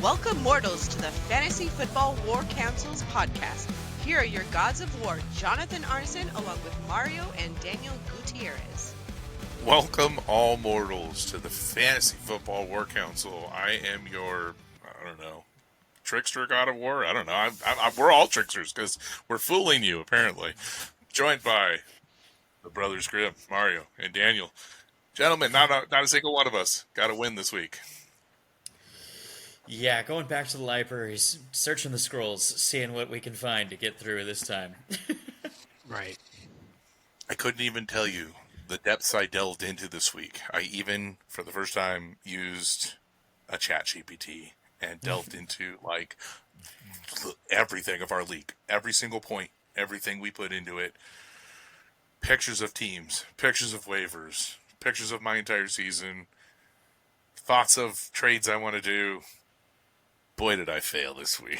Welcome, mortals, to the Fantasy Football War Council's podcast. Here are your gods of war, Jonathan Arneson, along with Mario and Daniel Gutierrez. Welcome, all mortals, to the Fantasy Football War Council. I am your, trickster god of war? I don't know. We're all tricksters because we're fooling you, apparently. Joined by the Brothers Grimm, Mario, and Daniel. Gentlemen, not a single one of us got a win this week. Yeah, going back to the libraries, searching the scrolls, seeing what we can find to get through this time. Right. I couldn't even tell you the depths I delved into this week. I even, for the first time, used a chat GPT and delved into, everything of our league. Every single point, everything we put into it. Pictures of teams, pictures of waivers, pictures of my entire season, thoughts of trades I want to do. Boy, did I fail this week.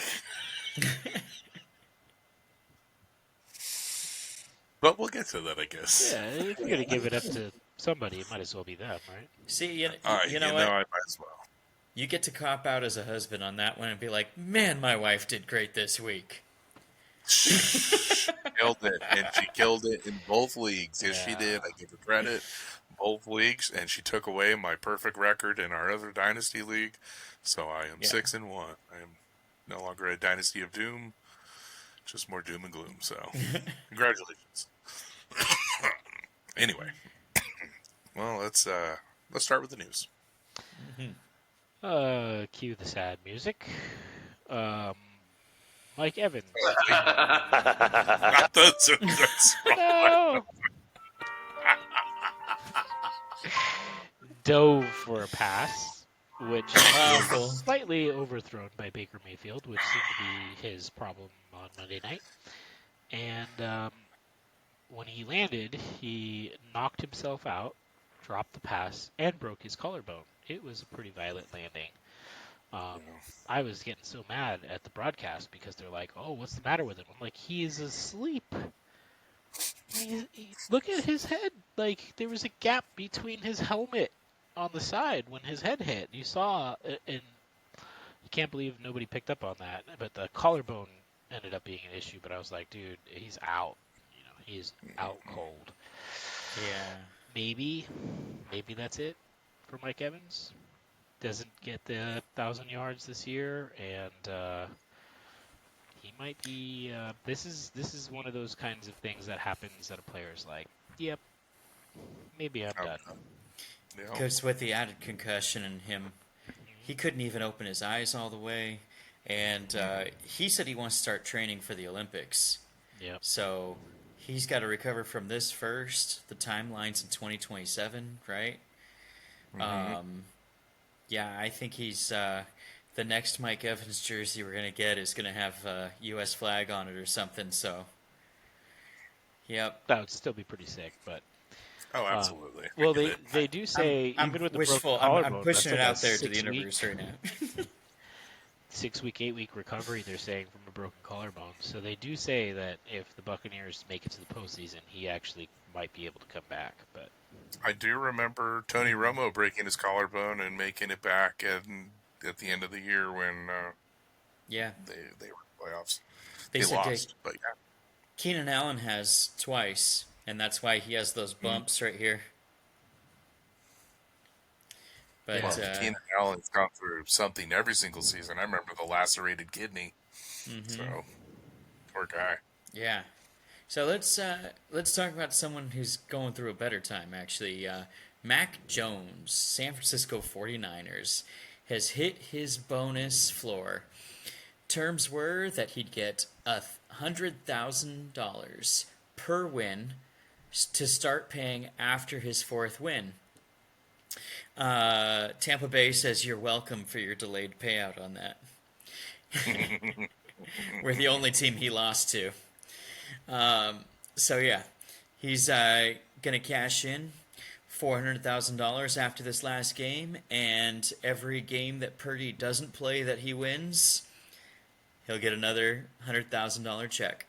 But we'll get to that, I guess. Yeah, if you're going to give it up to somebody, it might as well be them, right? See, you know I might as well. You get to cop out as a husband on that one and be like, man, my wife did great this week. She killed it, and she killed it in both leagues. Yes, she did. I give her credit. Both leagues, and she took away my perfect record in our other Dynasty League. So I am 6-1. I am no longer a Dynasty of Doom, just more doom and gloom. So, congratulations. Anyway, well, let's start with the news. Cue the sad music. Mike Evans. Not the No! Dove for a pass, which was slightly overthrown by Baker Mayfield, which seemed to be his problem on Monday night. And when he landed, he knocked himself out, dropped the pass, and broke his collarbone. It was a pretty violent landing. I was getting so mad at the broadcast because they're like, oh, what's the matter with him? I'm like, he is asleep. Look at his head. Like, there was a gap between his helmet on the side when his head hit. You saw, and you can't believe nobody picked up on that. But the collarbone ended up being an issue. But I was like, dude, he's out. He's out cold. Yeah. Maybe that's it for Mike Evans. Doesn't get the 1,000 yards this year, and he might be. This is one of those kinds of things that happens that a player's like, yep, maybe I'm done. Because with the added concussion in him, he couldn't even open his eyes all the way, and he said he wants to start training for the Olympics. Yep. So he's got to recover from this first. The timeline's in 2027, right? Mm-hmm. Yeah, I think he's the next Mike Evans jersey we're going to get is going to have a U.S. flag on it or something, so yep. That would still be pretty sick, but... Oh, absolutely. Well, they do say, even with the wishful, broken collarbone... I'm pushing it out there to the 6-week universe right now. 6-week, 8-week recovery, they're saying, from a broken collarbone. So they do say that if the Buccaneers make it to the postseason, he actually might be able to come back, but... I do remember Tony Romo breaking his collarbone and making it back at the end of the year when yeah, they were in playoffs. They lost, but yeah. Keenan Allen has twice, and that's why he has those bumps right here. But Keenan Allen's gone through something every single season. I remember the lacerated kidney. So, poor guy. Yeah. So let's talk about someone who's going through a better time, actually. Mac Jones, San Francisco 49ers, has hit his bonus floor. Terms were that he'd get $100,000 per win to start paying after his fourth win. Tampa Bay says you're welcome for your delayed payout on that. We're the only team he lost to. So yeah, he's going to cash in $400,000 after this last game, and every game that Purdy doesn't play that he wins, he'll get another $100,000 check.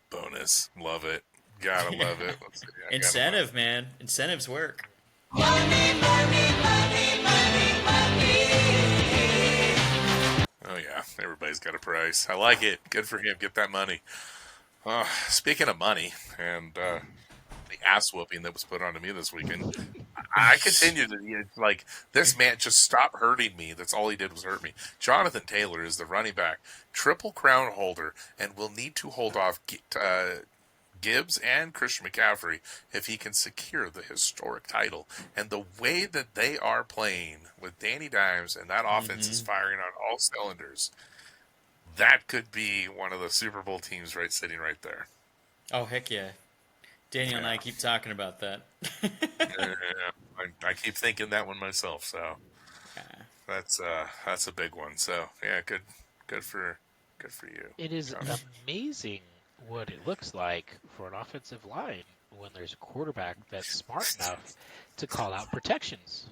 Bonus. Love it. Gotta love it. Incentive, man. Incentives work. Money, money, money, money, money. Yeah, everybody's got a price. I like it. Good for him. Get that money. Speaking of money and the ass whooping that was put onto me this weekend, I continue to like this man just stop hurting me. That's all he did was hurt me. Jonathan Taylor is the running back, triple crown holder, and will need to hold off Gibbs and Christian McCaffrey if he can secure the historic title. And the way that they are playing with Danny Dimes and that offense is firing on all cylinders, that could be one of the Super Bowl teams sitting right there. Oh, heck yeah. Daniel and I keep talking about that. I keep thinking that one myself, so that's a big one. So yeah, good for you. It is amazing what it looks like for an offensive line when there's a quarterback that's smart enough to call out protections.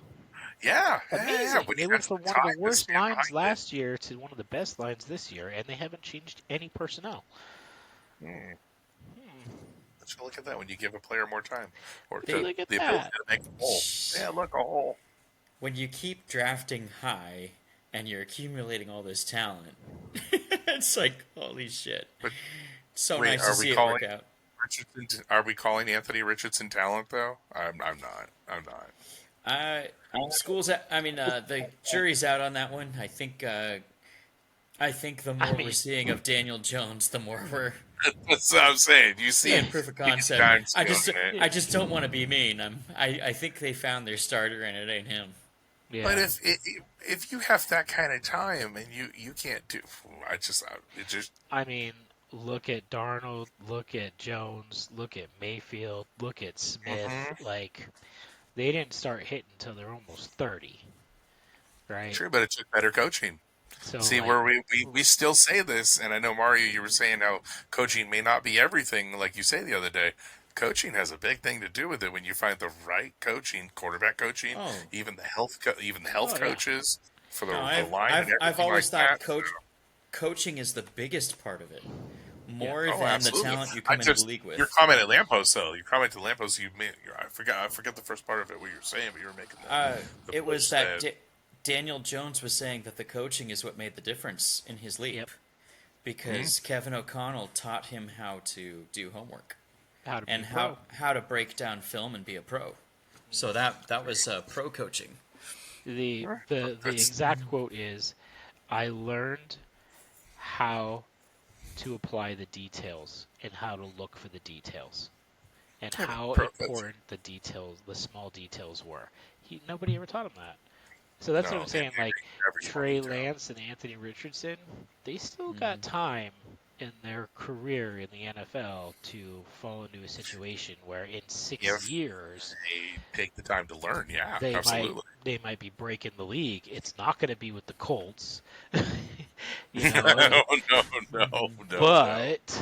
Yeah, Amazing. Yeah. They went from one of the worst lines last year to one of the best lines this year, and they haven't changed any personnel. Let's look at that when you give a player more time, or Look at the that. ability to make a hole. Yeah, look, a hole. When you keep drafting high and you're accumulating all this talent, it's like, holy shit. But so nice to see it work out. Are we calling Anthony Richardson talent though? I'm not. The jury's out on that one. I think the more we're seeing of Daniel Jones, the more we're. That's what I'm saying. You see it. Proof of concept. I just don't want to be mean. I think they found their starter and it ain't him. Yeah. But if you have that kind of time and you can't do, I mean, look at Darnold, look at Jones, look at Mayfield, look at Smith. Like, they didn't start hitting until they're almost 30, right? True, but it took better coaching. So, see, where we still say this, and I know, Mario, you were saying how coaching may not be everything, like you say the other day. Coaching has a big thing to do with it when you find the right coaching, quarterback coaching, even the health coaches for the line. I've always thought coaching is the biggest part of it, more than absolutely. The talent you come into the league with. Your comment at Lamppost, though. Your comment to Lamppost, I forgot the first part of it. What you were saying, but you were making the it was that Daniel Jones was saying that the coaching is what made the difference in his leap, because Kevin O'Connell taught him how to do homework. How to break down film and be a pro. So that was pro coaching. The exact quote is, "I learned how to apply the details and how to look for the details, and how important the small details were." Nobody ever taught him that. So that's what I'm saying. Like Trey Lance and Anthony Richardson, they still got time in their career in the NFL to fall into a situation where in 6 years they take the time to learn. Yeah, absolutely. They might be breaking the league. It's not going to be with the Colts. No. But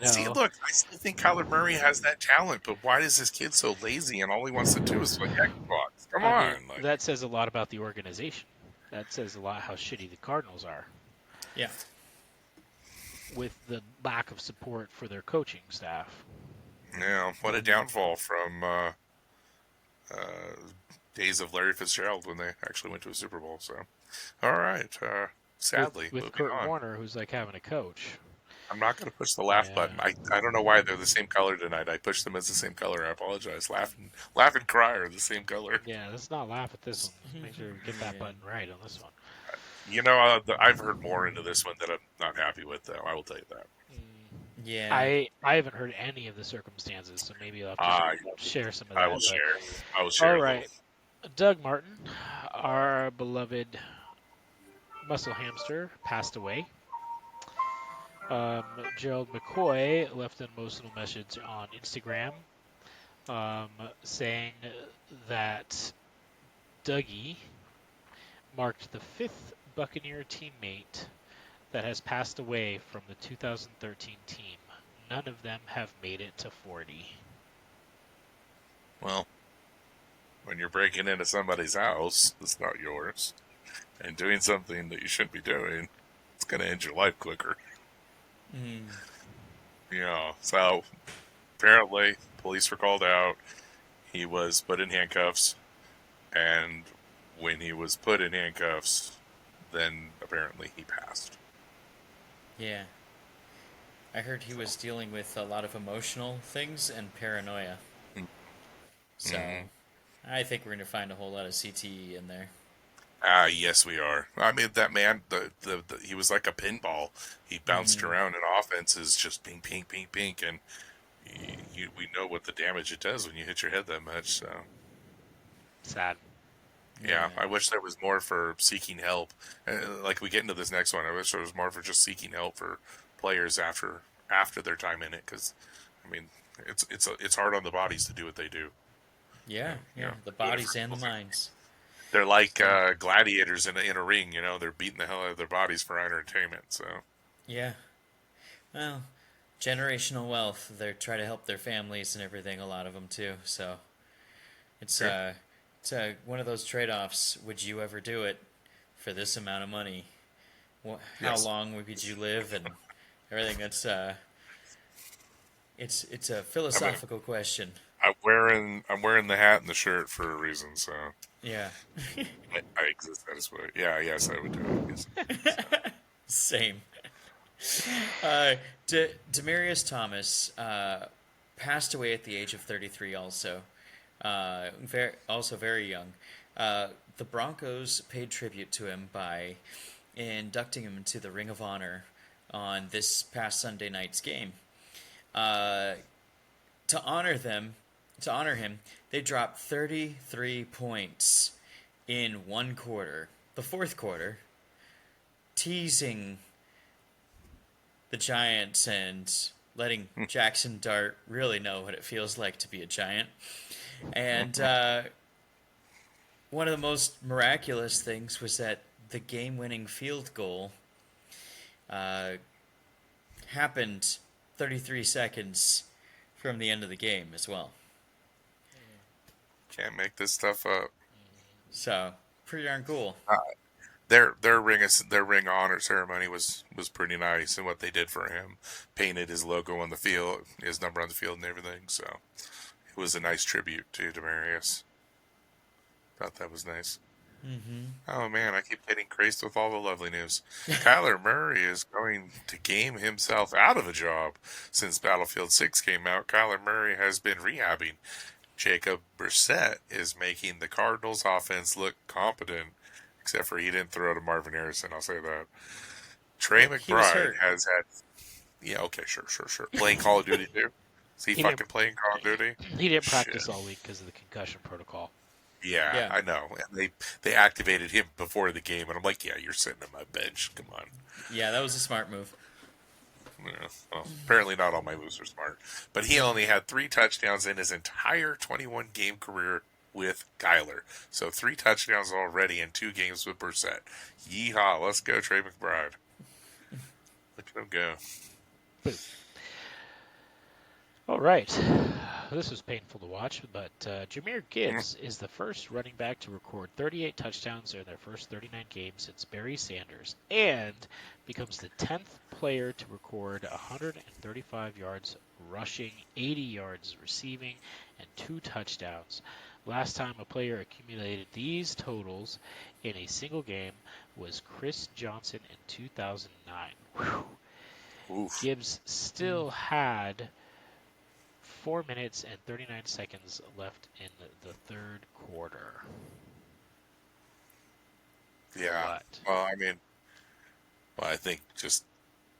see, look, I still think Kyler Murray has that talent, but why is this kid so lazy and all he wants to do is play Xbox? Come on. That says a lot about the organization. That says a lot how shitty the Cardinals are. Yeah. With the lack of support for their coaching staff. Yeah, what a downfall from days of Larry Fitzgerald when they actually went to a Super Bowl. So, all right. Sadly, with Kurt Warner, who's like having a coach. I'm not going to push the laugh button. I don't know why they're the same color tonight. I pushed them as the same color. I apologize. Laugh and cry are the same color. Yeah, let's not laugh at this one. Make sure we get that button right on this one. I've heard more into this one that I'm not happy with, though. I will tell you that. Yeah. I haven't heard any of the circumstances, so maybe I'll have to share some of that. I will share. All right. Doug Martin, our beloved muscle hamster, passed away. Gerald McCoy left an emotional message on Instagram saying that Dougie marked the fifth Buccaneer teammate that has passed away from the 2013 team. None of them have made it to 40. Well, when you're breaking into somebody's house that's not yours and doing something that you shouldn't be doing, it's going to end your life quicker. So apparently police were called out. He was put in handcuffs, and when he was put in handcuffs, then apparently he passed. Yeah. I heard he was dealing with a lot of emotional things and paranoia. So Mm-hmm. I think we're going to find a whole lot of CTE in there. Yes, we are. I mean, that man, he was like a pinball. He bounced around in offenses, just ping, ping, ping, ping, and we know what the damage it does when you hit your head that much. So, Sad. yeah, Yeah. I wish there was more for seeking help. Like we get into this next one, I wish there was more for just seeking help for players after their time in it, because, I mean, it's hard on the bodies to do what they do. Yeah, You know, yeah. The bodies and the minds. they're like So, gladiators in a ring. They're beating the hell out of their bodies for entertainment. So. yeah. Well, generational wealth. They try to help their families and everything. A lot of them too. So it's Sure. one of those trade-offs. Would you ever do it for this amount of money? How Yes. long would you live and everything? It's a I mean, philosophical question. I'm wearing the hat and the shirt for a reason. So Yeah. I exist that way. Yeah. Yes, I would do it. Yes. So, Same. Demarius Thomas passed away at the age of 33. Also, also very young. The Broncos paid tribute to him by inducting him into the Ring of Honor on this past Sunday night's game. To honor him, they dropped 33 points in one quarter, the fourth quarter, teasing the Giants and letting Jackson Dart really know what it feels like to be a Giant. And one of the most miraculous things was that the game-winning field goal happened 33 seconds from the end of the game as well. can't make this stuff up. So, pretty darn cool. Their ring honor ceremony was pretty nice, and what they did for him, painted his logo on the field, his number on the field, and everything. So it was a nice tribute to Demarius. Thought that was nice. Mm-hmm. Oh man, I keep getting crazed with all the lovely news. Kyler Murray is going to game himself out of a job. Since Battlefield 6 came out, Kyler Murray has been rehabbing. Jacob Brissett is making the Cardinals offense look competent, except for he didn't throw to Marvin Harrison, I'll say that. Trey He was McBride hurt. has had... Yeah, okay, sure. Playing Call of Duty too? Is he He fucking didn't- playing Call of Duty? He didn't practice Shit. all week because of the concussion protocol. Yeah, Yeah. I know. And they activated him before the game, and I'm like, yeah, you're sitting on my bench. Come on. Yeah, that was a smart move. Yeah, well, apparently not all my moves are smart. But he only had 3 touchdowns in his entire 21-game career with Kyler. So 3 touchdowns already in 2 games with Brissett. Yeehaw, let's go, Trey McBride. Look at him go. All right. This was painful to watch, but Jahmyr Gibbs is the first running back to record 38 touchdowns in their first 39 games since Barry Sanders, and becomes the 10th player to record 135 yards rushing, 80 yards receiving, and 2 touchdowns. Last time a player accumulated these totals in a single game was Chris Johnson in 2009. Whew. Oof. Gibbs still had 4 minutes and 39 seconds left in the third quarter. Yeah. What? Well, I think just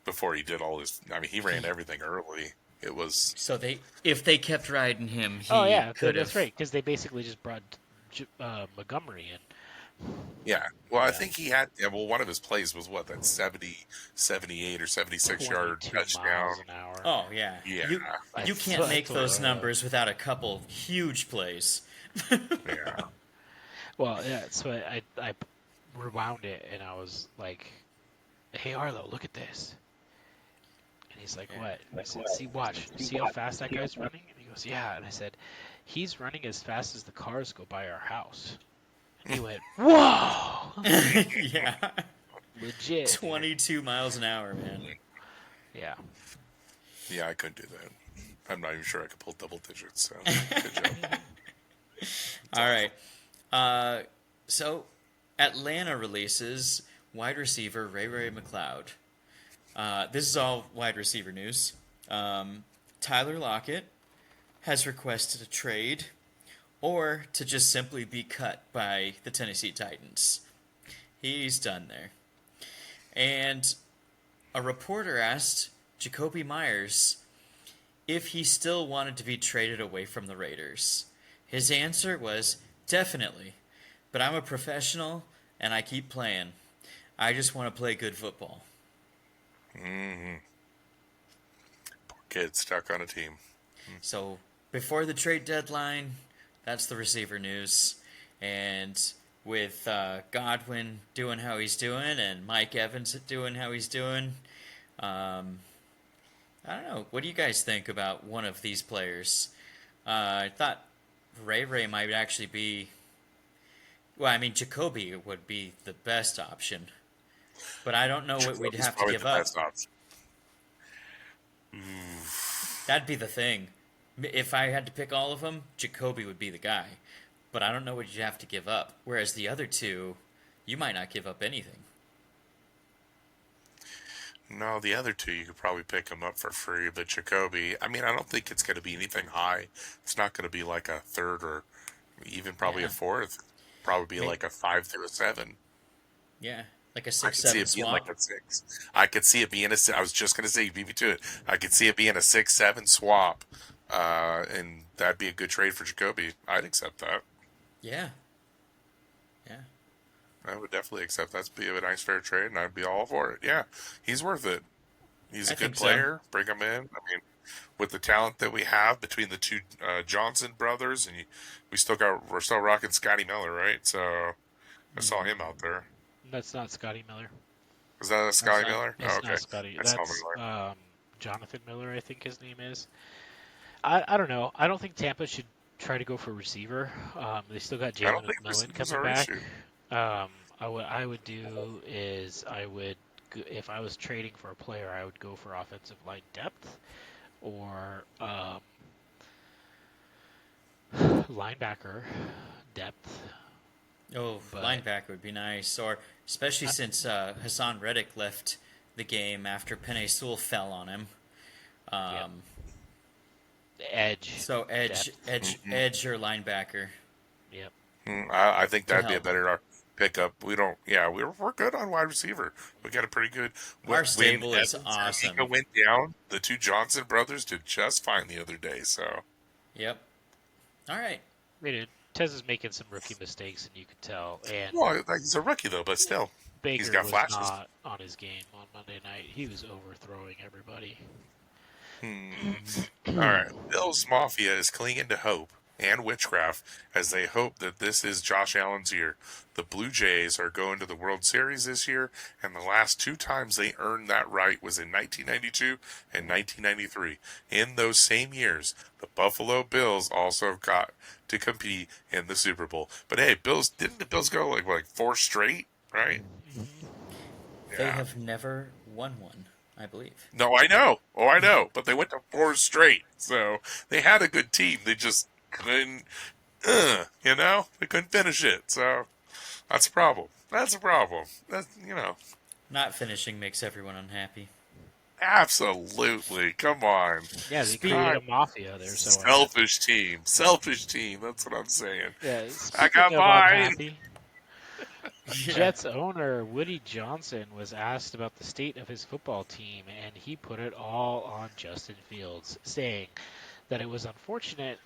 before he did all this, he ran everything early. It was... So if they kept riding him, he Oh yeah, could that's have. right. Because they basically just brought Montgomery in. Yeah. Well, I Yeah. think he had... Yeah, well, one of his plays was what? That 70, 78 or 76-yard 22 touchdown. miles an hour. Oh yeah. Yeah. You can't make those numbers without a couple huge plays. Yeah. Well, yeah. So I rewound it and I was like, "Hey Arlo, look at this." And he's like, "What?" And I said, "See, watch. See how fast that guy's running?" And he goes, "Yeah." And I said, "He's running as fast as the cars go by our house." And he went, "Whoa!" Yeah. Legit. 22 miles an hour, man. Yeah. Yeah, I couldn't do that. I'm not even sure I could pull double digits, so good job. All right. So Atlanta releases wide receiver Ray McLeod. This is all wide receiver news. Tyler Lockett has requested a trade or to just simply be cut by the Tennessee Titans. He's done there. And a reporter asked Jacoby Myers if he still wanted to be traded away from the Raiders. His answer was, definitely, but I'm a professional and I keep playing. I just want to play good football. Mm-hmm. Poor kid stuck on a team. So before the trade deadline, that's the receiver news. And with Godwin doing how he's doing and Mike Evans doing how he's doing, I don't know. What do you guys think about one of these players? I thought Ray might actually be... Well, I mean, Jacoby would be the best option. But I don't know what we'd have to give up. That'd be the thing. If I had to pick all of them, Jacoby would be the guy. But I don't know what you'd have to give up. Whereas the other two, you might not give up anything. No, the other two, you could probably pick them up for free. But Jacoby, I mean, I don't think it's going to be anything high. It's not going to be like a third or even probably a fourth. Probably be like a 5 through a 7. Yeah, like a I could 6-7 see it being swap. like a 6. I could see it being I was just going to say, you beat me to it. I could see it being a 6-7 swap. And that'd be a good trade for Jacoby. I'd accept that. Yeah. I would definitely accept that. That'd be a nice fair trade, and I'd be all for it. Yeah, he's worth it. He's a good player. So. Bring him in. I mean, with the talent that we have between the two Johnson brothers, and we're still rocking Scotty Miller, right? So I saw him out there. That's not Scotty Miller. Is that Scotty Miller? That's okay. Not Scotty. That's Jonathan Miller, I think his name is. I don't know. I don't think Tampa should try to go for receiver. They still got Jalen McMillan coming back. What I would do is if I was trading for a player, I would go for offensive line depth or linebacker depth. Linebacker would be nice, or especially since Hassan Reddick left the game after Penei Sewell fell on him. Edge. So edge or linebacker. Yep. I think that'd be a better pickup. We're good on wide receiver. We got a pretty good. Our stable is awesome. Went down. The two Johnson brothers did just fine the other day. So. Yep. All right. Tez is making some rookie mistakes, and you can tell. And he's a rookie though, but still, Baker he's got flashes. Was not on his game on Monday night. He was overthrowing everybody. All right. Bills Mafia is clinging to hope and witchcraft as they hope that this is Josh Allen's year. The Blue Jays are going to the World Series this year, and the last 2 times they earned that right was in 1992 and 1993. In those same years, the Buffalo Bills also got to compete in the Super Bowl. But hey, didn't the Bills go like 4 straight, right? They have never won one, I believe. No, I know. But they went to 4 straight. So they had a good team. They just couldn't, they couldn't finish it. So that's a problem. That's, Not finishing makes everyone unhappy. Absolutely. Come on. Yeah, they created a mafia there. So Selfish team. That's what I'm saying. Yeah, I got mine. Jets owner Woody Johnson was asked about the state of his football team, and he put it all on Justin Fields, saying that it was unfortunate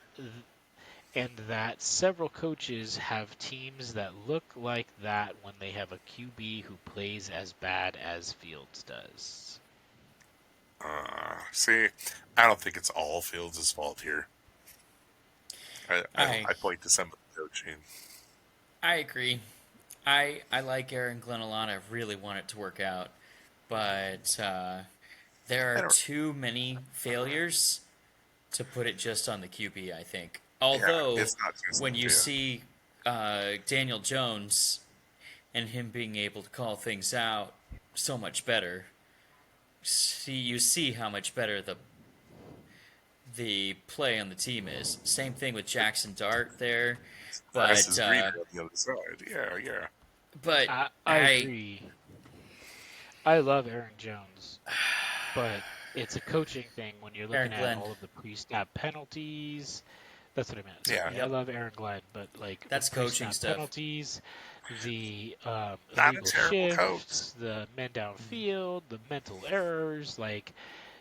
and that several coaches have teams that look like that when they have a QB who plays as bad as Fields does. See, I don't think it's all Fields' fault here. I point to some of the coaching. I agree. I like Aaron Glenn a lot. I really want it to work out. But there are too many failures to put it just on the QB, I think. Although, when you see Daniel Jones and him being able to call things out so much better, you see how much better the play on the team is. Same thing with Jackson Dart there. But on the other side. Yeah. But I agree. I love Aaron Jones, but it's a coaching thing when you're Aaron looking at Glenn. all of the pre-snap penalties. That's what I meant. Yeah. Sorry, I Yep. love Aaron Glenn, but like the That's coaching pre-snap stuff. penalties, the Not a illegal terrible coach. shifts, the men downfield, the mental errors, like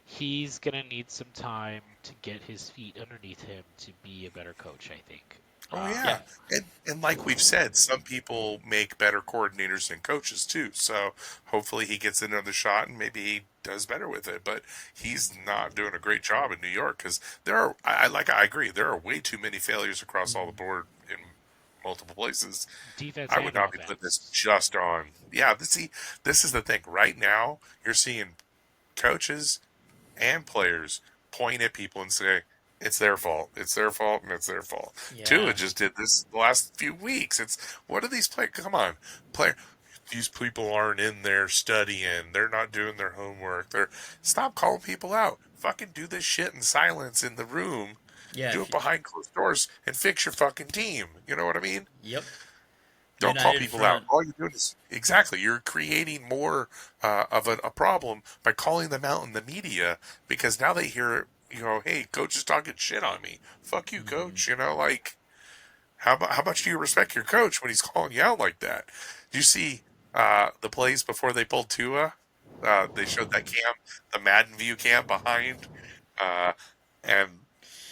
he's gonna need some time to get his feet underneath him to be a better coach, I think. Oh Yeah. yeah, and like we've said, some people make better coordinators than coaches too. So hopefully he gets another shot and maybe he does better with it. But he's not doing a great job in New York because there are. I agree. There are way too many failures across all the board in multiple places. Defense I would and not be putting this offense. just on. Yeah, see, this is the thing. Right now, you're seeing coaches and players point at people and say, it's their fault. It's their fault, and it's their fault. Tua Yeah. just did this the last few weeks. It's what are these players? Come on, player. These people aren't in there studying. They're not doing their homework. They're stop calling people out. Fucking do this shit in silence in the room. Yeah. Do If it you, behind closed doors and fix your fucking team. You know what I mean? yep. Don't call United people out. front. All you're doing is exactly you're creating more of a problem by calling them out in the media because now they hear hey, coach is talking shit on me. Fuck you, coach. Like how much do you respect your coach when he's calling you out like that? Do you see the plays before they pulled Tua? They showed that cam, the Madden view cam behind, uh, and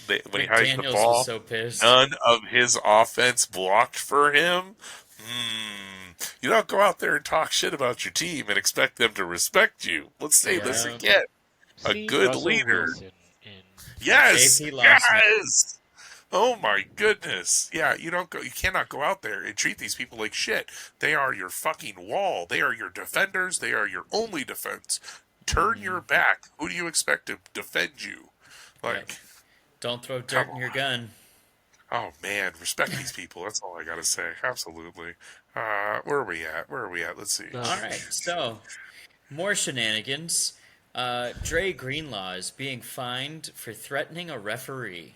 when he hiked the McDaniels was ball, so pissed. none of his offense blocked for him. You don't go out there and talk shit about your team and expect them to respect you. Let's say this Yeah. again. A See good Russell leader. Wilson in Yes, JP lost me. yes. Oh my goodness. Yeah, you cannot go out there and treat these people like shit. They are your fucking wall. They are your defenders. They are your only defense. Turn your back. Who do you expect to defend you? Yep. Like, Don't throw come dirt in your on. gun. Oh man, respect these people. That's all I gotta say. Absolutely. Where are we at? Let's see. the All right. So, more shenanigans. Dre Greenlaw is being fined for threatening a referee.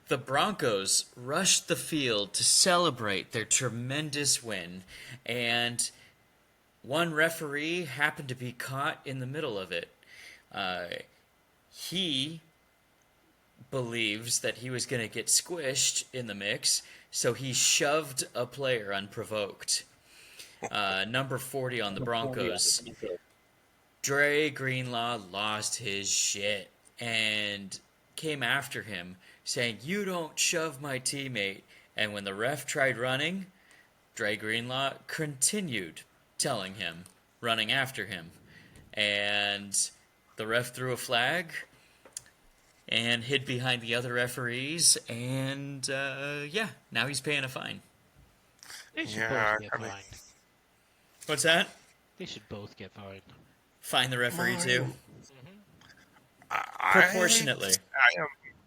The Broncos rushed the field to celebrate their tremendous win, and one referee happened to be caught in the middle of it. He believes that he was going to get squished in the mix, so he shoved a player unprovoked. Number 40 on the Broncos, Dre Greenlaw lost his shit and came after him, saying, "You don't shove my teammate." And when the ref tried running, Dre Greenlaw continued telling him, running after him. And the ref threw a flag and hid behind the other referees. And, now he's paying a fine. they should Yeah, both get I mean- fined. What's that? They should both get fined. Fine the referee, too? I, Proportionately.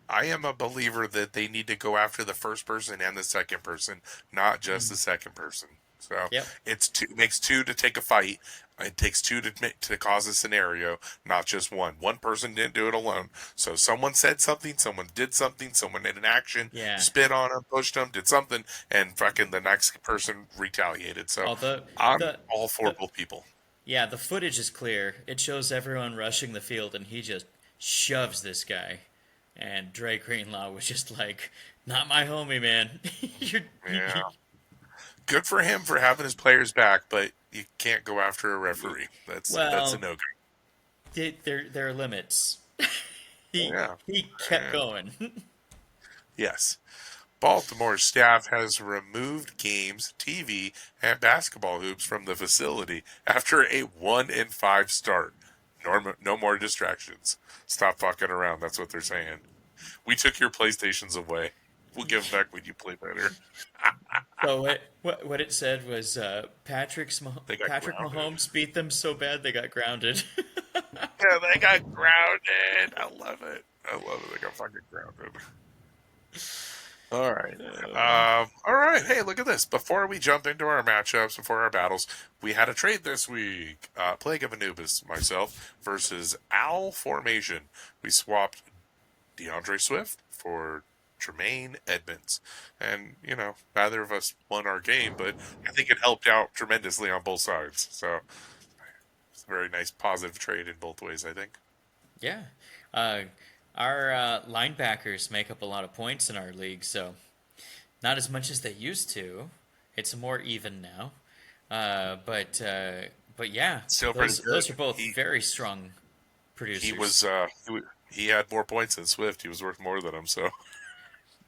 I am a believer that they need to go after the first person and the second person, not just the second person. So Yep. it makes two to take a fight. It takes two to cause a scenario, not just one. One person didn't do it alone. So someone said something, someone did something, someone did an action, Yeah. spit on him, pushed him, did something, and fucking the next person retaliated. So I'm all for both people. Yeah, the footage is clear. It shows everyone rushing the field, and he just shoves this guy. And Dre Greenlaw was just like, "Not my homie, man." Yeah. Good for him for having his players back, but you can't go after a referee. That's a no go. There are limits. he Yeah. kept going. Yes. Baltimore's staff has removed games, TV, and basketball hoops from the facility after a 1-5 start. No more distractions. Stop fucking around. That's what they're saying. We took your PlayStations away. We'll give them back when you play better. So what it said was Patrick grounded. Mahomes beat them so bad they got grounded. Yeah, they got grounded. I love it. They got fucking grounded. All right. All right. Hey, look at this. Before we jump into our matchups, before our battles, we had a trade this week. Plague of Anubis, myself, versus Owl Formation. We swapped DeAndre Swift for Tremaine Edmonds. And, neither of us won our game, but I think it helped out tremendously on both sides. So it's a very nice positive trade in both ways, I think. Yeah. Uh, our linebackers make up a lot of points in our league, so not as much as they used to. It's more even now. But yeah, Still pretty good. those are both very strong producers. He had more points than Swift. He was worth more than him, so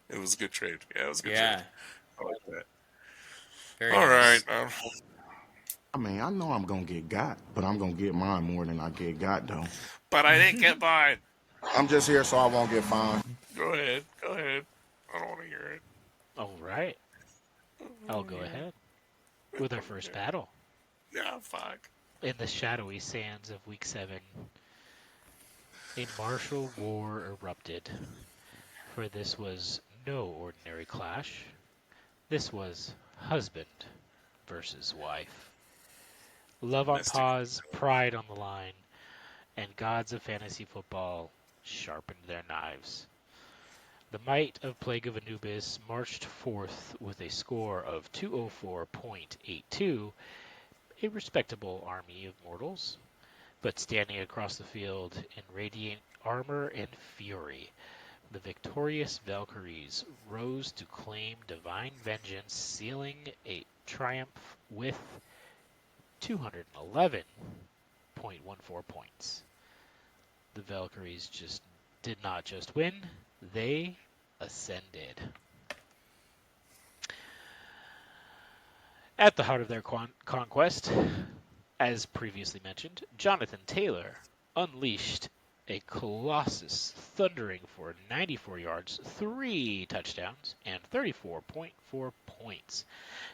it was a good trade. Yeah, it was a good trade. I like that. Very All nice. right. I mean, I know I'm going to get got, but I'm going to get mine more than I get got, though. But I didn't get mine. I'm just here so I won't get fined. Go ahead. I don't want to hear it. All right. I'll go ahead with our first battle. Yeah, fuck. In the shadowy sands of Week 7, a martial war erupted. For this was no ordinary clash. This was husband versus wife. Love on pause, pride on the line, and gods of fantasy football sharpened their knives. The might of Plague of Anubis marched forth with a score of 204.82, a respectable army of mortals. But standing across the field in radiant armor and fury, the victorious Valkyries rose to claim divine vengeance, sealing a triumph with 211.14 points. The Valkyries did not just win, they ascended. At the heart of their conquest, as previously mentioned, Jonathan Taylor unleashed a Colossus thundering for 94 yards, 3 touchdowns, and 34.4 points.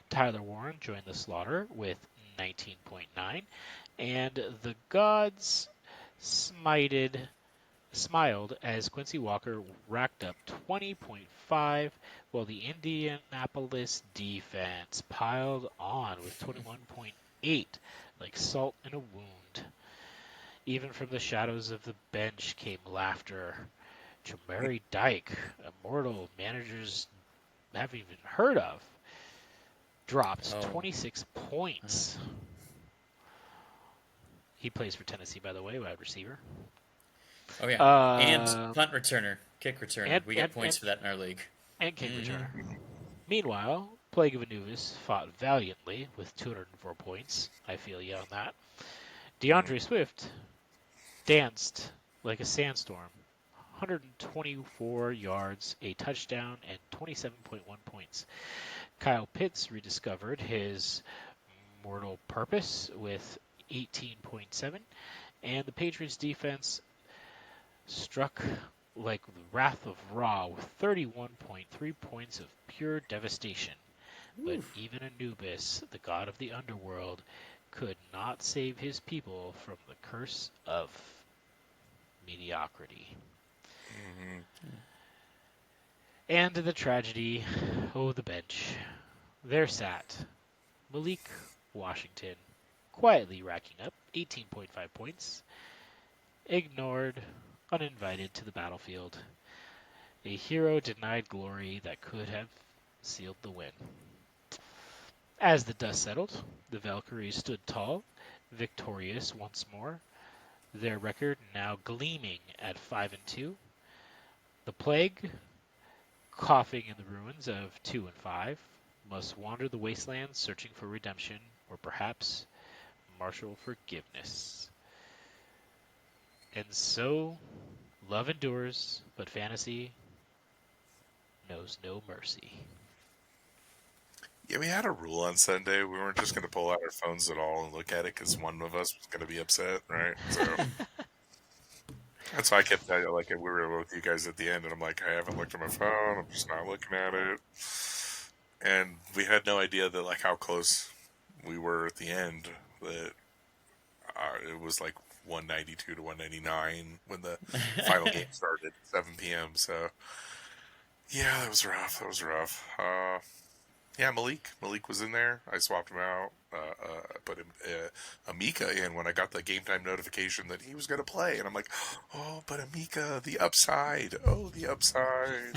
Tyler Warren joined the slaughter with 19.9, and the gods smiled as Quincy Walker racked up 20.5, while the Indianapolis defense piled on with 21.8, like salt in a wound. Even from the shadows of the bench came laughter. Jamari Dyke, a mortal managers haven't even heard of, dropped 26 points. He plays for Tennessee, by the way, wide receiver. Oh, yeah. And punt returner, kick returner. We get points for that in our league. And kick returner. Meanwhile, Plague of Anubis fought valiantly with 204 points. I feel you on that. DeAndre Swift danced like a sandstorm. 124 yards, a touchdown, and 27.1 points. Kyle Pitts rediscovered his mortal purpose with 18.7, and the Patriots defense struck like the wrath of Ra with 31.3 points of pure devastation. But even Anubis, the god of the underworld, could not save his people from the curse of mediocrity. And the tragedy, the bench. There sat Malik Washington, quietly racking up 18.5 points, ignored, uninvited to the battlefield. A hero denied glory that could have sealed the win. As the dust settled, the Valkyries stood tall, victorious once more, their record now gleaming at 5-2. The Plague, coughing in the ruins of 2-5, must wander the wastelands searching for redemption or perhaps martial forgiveness. And so, love endures, but fantasy knows no mercy. Yeah, we had a rule on Sunday. We weren't just going to pull out our phones at all and look at it because one of us was going to be upset, right? So that's why I kept telling you, like, we were with you guys at the end, and I'm like, I haven't looked at my phone. I'm just not looking at it. And we had no idea that, like, how close we were at the end. That it was like 192 to 199 when the final game started at 7 p.m. So, yeah, that was rough. Yeah, Malik was in there. I swapped him out. Put him Amika in when I got the game time notification that he was going to play, and I'm like, oh, but Amika, the upside. Oh, the upside.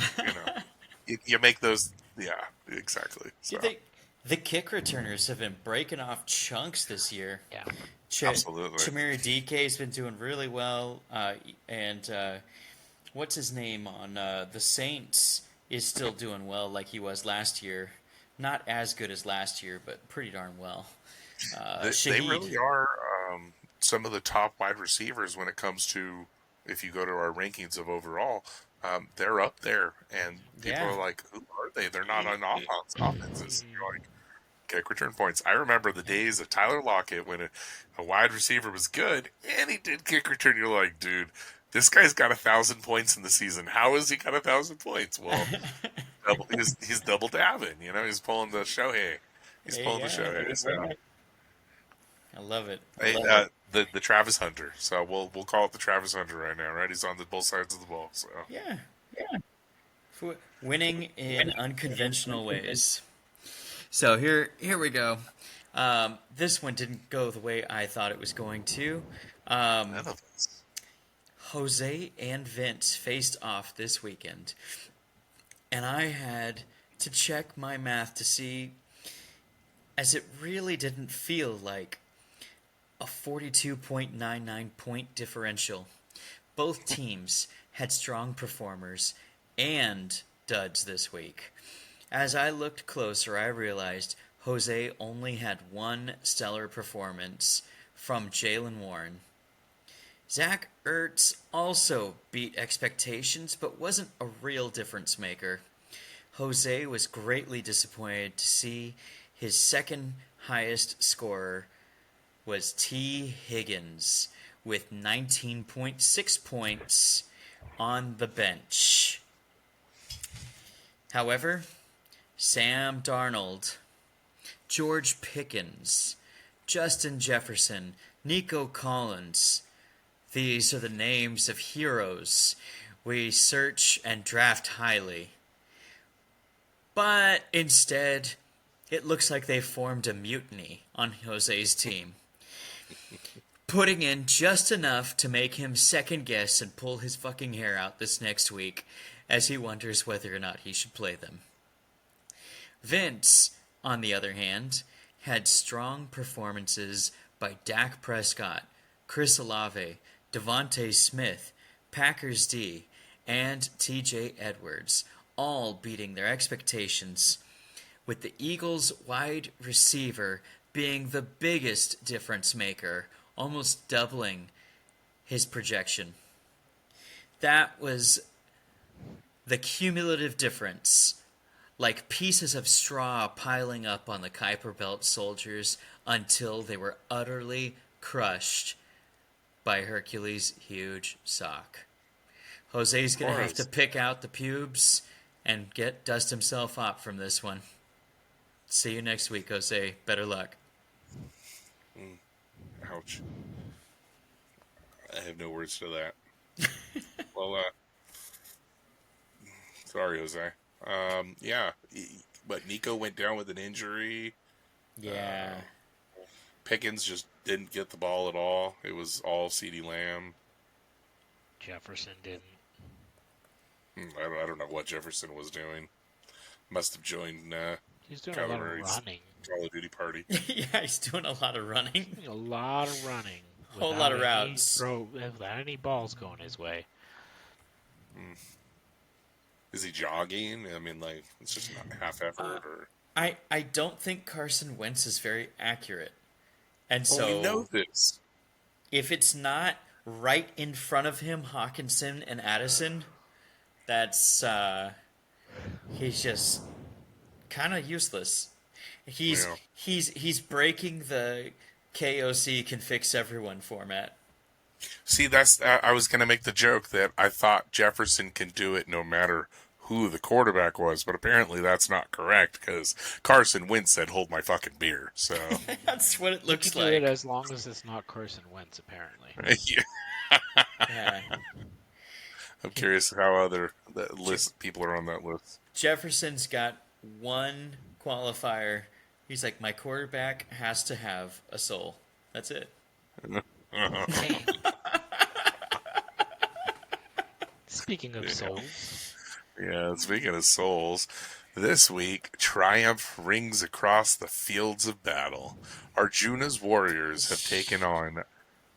You make those. Yeah, exactly. So The kick returners have been breaking off chunks this year. Yeah. absolutely. Chamiri DK has been doing really well, and what's his name on the Saints is still doing well like he was last year. Not as good as last year, but pretty darn well. They really are some of the top wide receivers when it comes to, if you go to our rankings of overall, they're up there, and people are like, who are they? They're not on offenses. You're like, kick return points. I remember the days of Tyler Lockett when a wide receiver was good and he did kick return. You're like, dude, this guy's got 1,000 points in the season. How has he got 1,000 points? Well, he's double dabbing. He's pulling the Shohei. He's pulling the Shohei. So. I love it. The Travis Hunter. So we'll call it the Travis Hunter right now, right? He's on both sides of the ball. So yeah. Winning in unconventional ways. So here we go. This one didn't go the way I thought it was going to. Jose and Vince faced off this weekend, and I had to check my math to see, as it really didn't feel like a 42.99 point differential. Both teams had strong performers and duds this week. As I looked closer, I realized Jose only had one stellar performance from Jaylen Warren. Zach Ertz also beat expectations, but wasn't a real difference maker. Jose was greatly disappointed to see his second highest scorer was T. Higgins with 19.6 points on the bench. However, Sam Darnold, George Pickens, Justin Jefferson, Nico Collins, these are the names of heroes we search and draft highly. But instead, it looks like they formed a mutiny on Jose's team, putting in just enough to make him second guess and pull his fucking hair out this next week as he wonders whether or not he should play them. Vince, on the other hand, had strong performances by Dak Prescott, Chris Olave, Devontae Smith, Packers D, and TJ Edwards, all beating their expectations, with the Eagles' wide receiver being the biggest difference maker, almost doubling his projection. That was the cumulative difference, like pieces of straw piling up on the Kuiper Belt soldiers until they were utterly crushed by Hercules' huge sock. Jose's going to have to pick out the pubes and dust himself up from this one. See you next week, Jose. Better luck. Ouch. I have no words to that. Well, sorry, Jose. Yeah, but Nico went down with an injury. Yeah. Pickens just didn't get the ball at all. It was all CeeDee Lamb. Jefferson didn't. I don't know what Jefferson was doing. Must have joined He's doing Kyler a lot of Murray's running. Call of Duty party. Yeah, he's doing a lot of running. A lot of running. Whole lot of routes. Without any balls going his way. Is he jogging? I mean, like, it's just not half effort. Or I don't think Carson Wentz is very accurate. And so we know this. If it's not right in front of him, Hawkinson and Addison, that's he's just kind of useless. He's breaking the KOC can fix everyone format. See, that's I was going to make the joke that I thought Jefferson can do it no matter who the quarterback was, but apparently that's not correct because Carson Wentz said, "Hold my fucking beer." So that's what it looks do like. it as long as it's not Carson Wentz, apparently. Yeah. I'm curious how other people are on that list. Jefferson's got one qualifier. He's like, my quarterback has to have a soul. That's it. Dang. Speaking of souls, Yeah, speaking of souls, this week, triumph rings across the fields of battle. Arjuna's warriors have taken on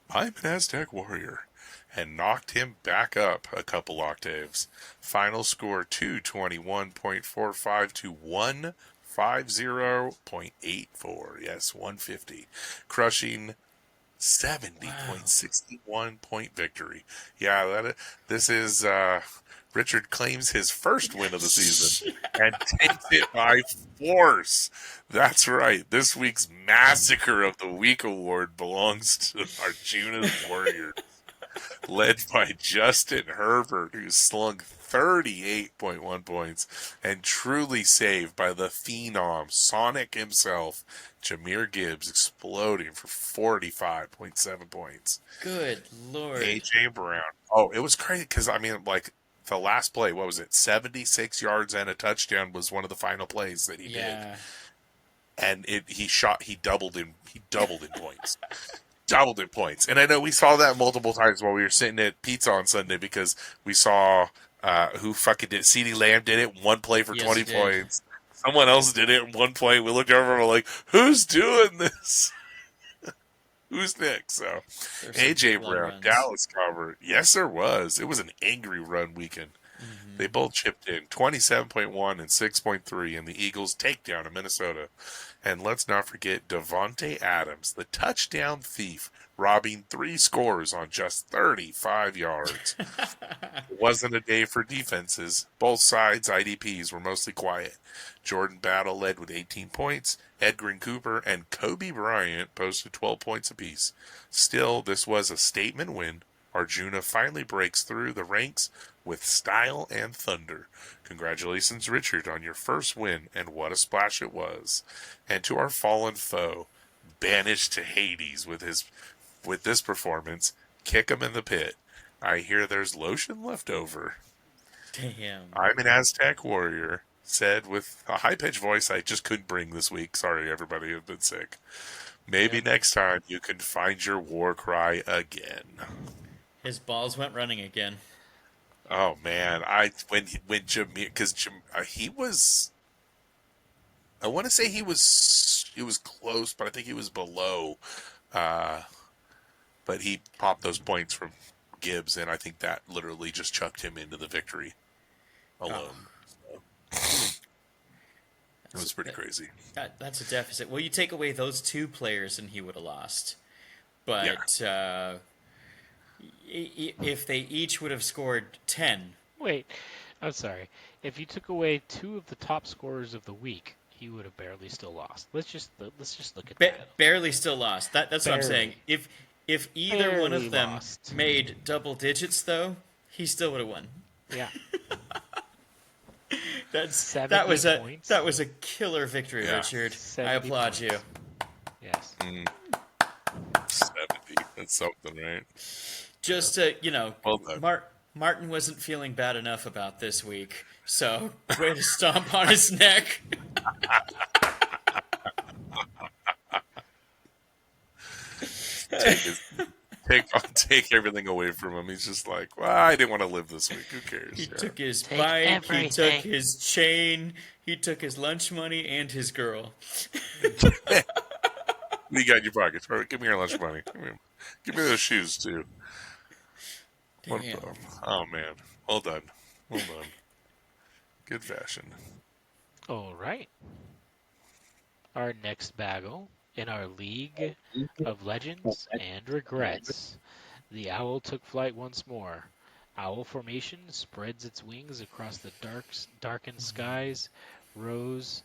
I'm an Aztec warrior and knocked him back up a couple octaves. Final score 221.45 to 150.84. Yes, 150. Crushing 70.61 point victory. Yeah, this is Richard claims his first win of the season and takes it by force. That's right. This week's Massacre of the Week award belongs to Arjuna's Warriors, led by Justin Herbert, who slung 38.1 points and truly saved by the phenom Sonic himself, Jameer Gibbs, exploding for 45.7 points. Good Lord. A.J. Brown. Oh, it was crazy because, I mean, like, the last play, what was it? 76 yards and a touchdown was one of the final plays that he did. And he doubled in points. Doubled in points. And I know we saw that multiple times while we were sitting at pizza on Sunday because we saw who fucking did. CeeDee Lamb did it, one play for 20 points. Someone else did it, one play. We looked over and we're like, who's doing this? Who's next? So, A.J. Brown, Dallas covered. Yes, there was. It was an angry run weekend. Mm-hmm. They both chipped in 27.1 and 6.3 in the Eagles' takedown of Minnesota. And let's not forget Devontae Adams, the touchdown thief, robbing 3 scores on just 35 yards. It wasn't a day for defenses. Both sides' IDPs were mostly quiet. Jordan Battle led with 18 points. Edgren Cooper and Kobe Bryant posted 12 points apiece. Still, this was a statement win. Arjuna finally breaks through the ranks with style and thunder. Congratulations, Richard, on your first win, and what a splash it was. And to our fallen foe, banished to Hades with this performance, kick him in the pit. I hear there's lotion left over. Damn. I'm an Aztec warrior, said with a high-pitched voice I just couldn't bring this week. Sorry, everybody who's been sick. Maybe next time you can find your war cry again. His balls went running again. Oh man, when Jameer, because he was, I want to say he was close, but I think he was below. But he popped those points from Gibbs, and I think that literally just chucked him into the victory alone. So, it was pretty crazy. That's a deficit. Well, you take away those 2 players, and he would have lost. But if they each would have scored 10. Wait, I'm sorry. If you took away 2 of the top scorers of the week, he would have barely still lost. Let's just look at that. Barely still lost. That's what I'm saying. If either barely one of them lost. made double digits, though, he still would have won. Yeah. That was a killer victory, Richard. I applaud points. you. Yes. 70. That's something, right? Just Martin wasn't feeling bad enough about this week, so way to stomp on his neck. Take everything away from him. He's just like, well, I didn't want to live this week. Who cares? He took his bike, everything. He took his chain, he took his lunch money, and his girl. You got in your pockets. All right, give me your lunch money. Give me those shoes, too. Oh, man. Well done. Good fashion. All right. Our next battle in our League of Legends and Regrets. The owl took flight once more. Owl formation spreads its wings across the darkened skies, rose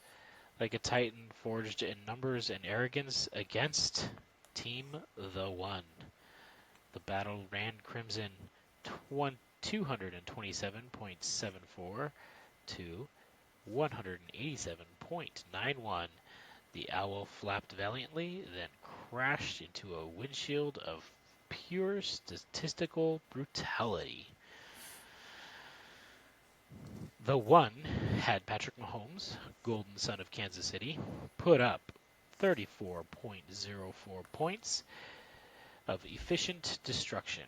like a titan forged in numbers and arrogance against Team The One. The battle ran crimson 227.74 to 187.91. The owl flapped valiantly, then crashed into a windshield of pure statistical brutality. The One had Patrick Mahomes, golden son of Kansas City, put up 34.04 points of efficient destruction.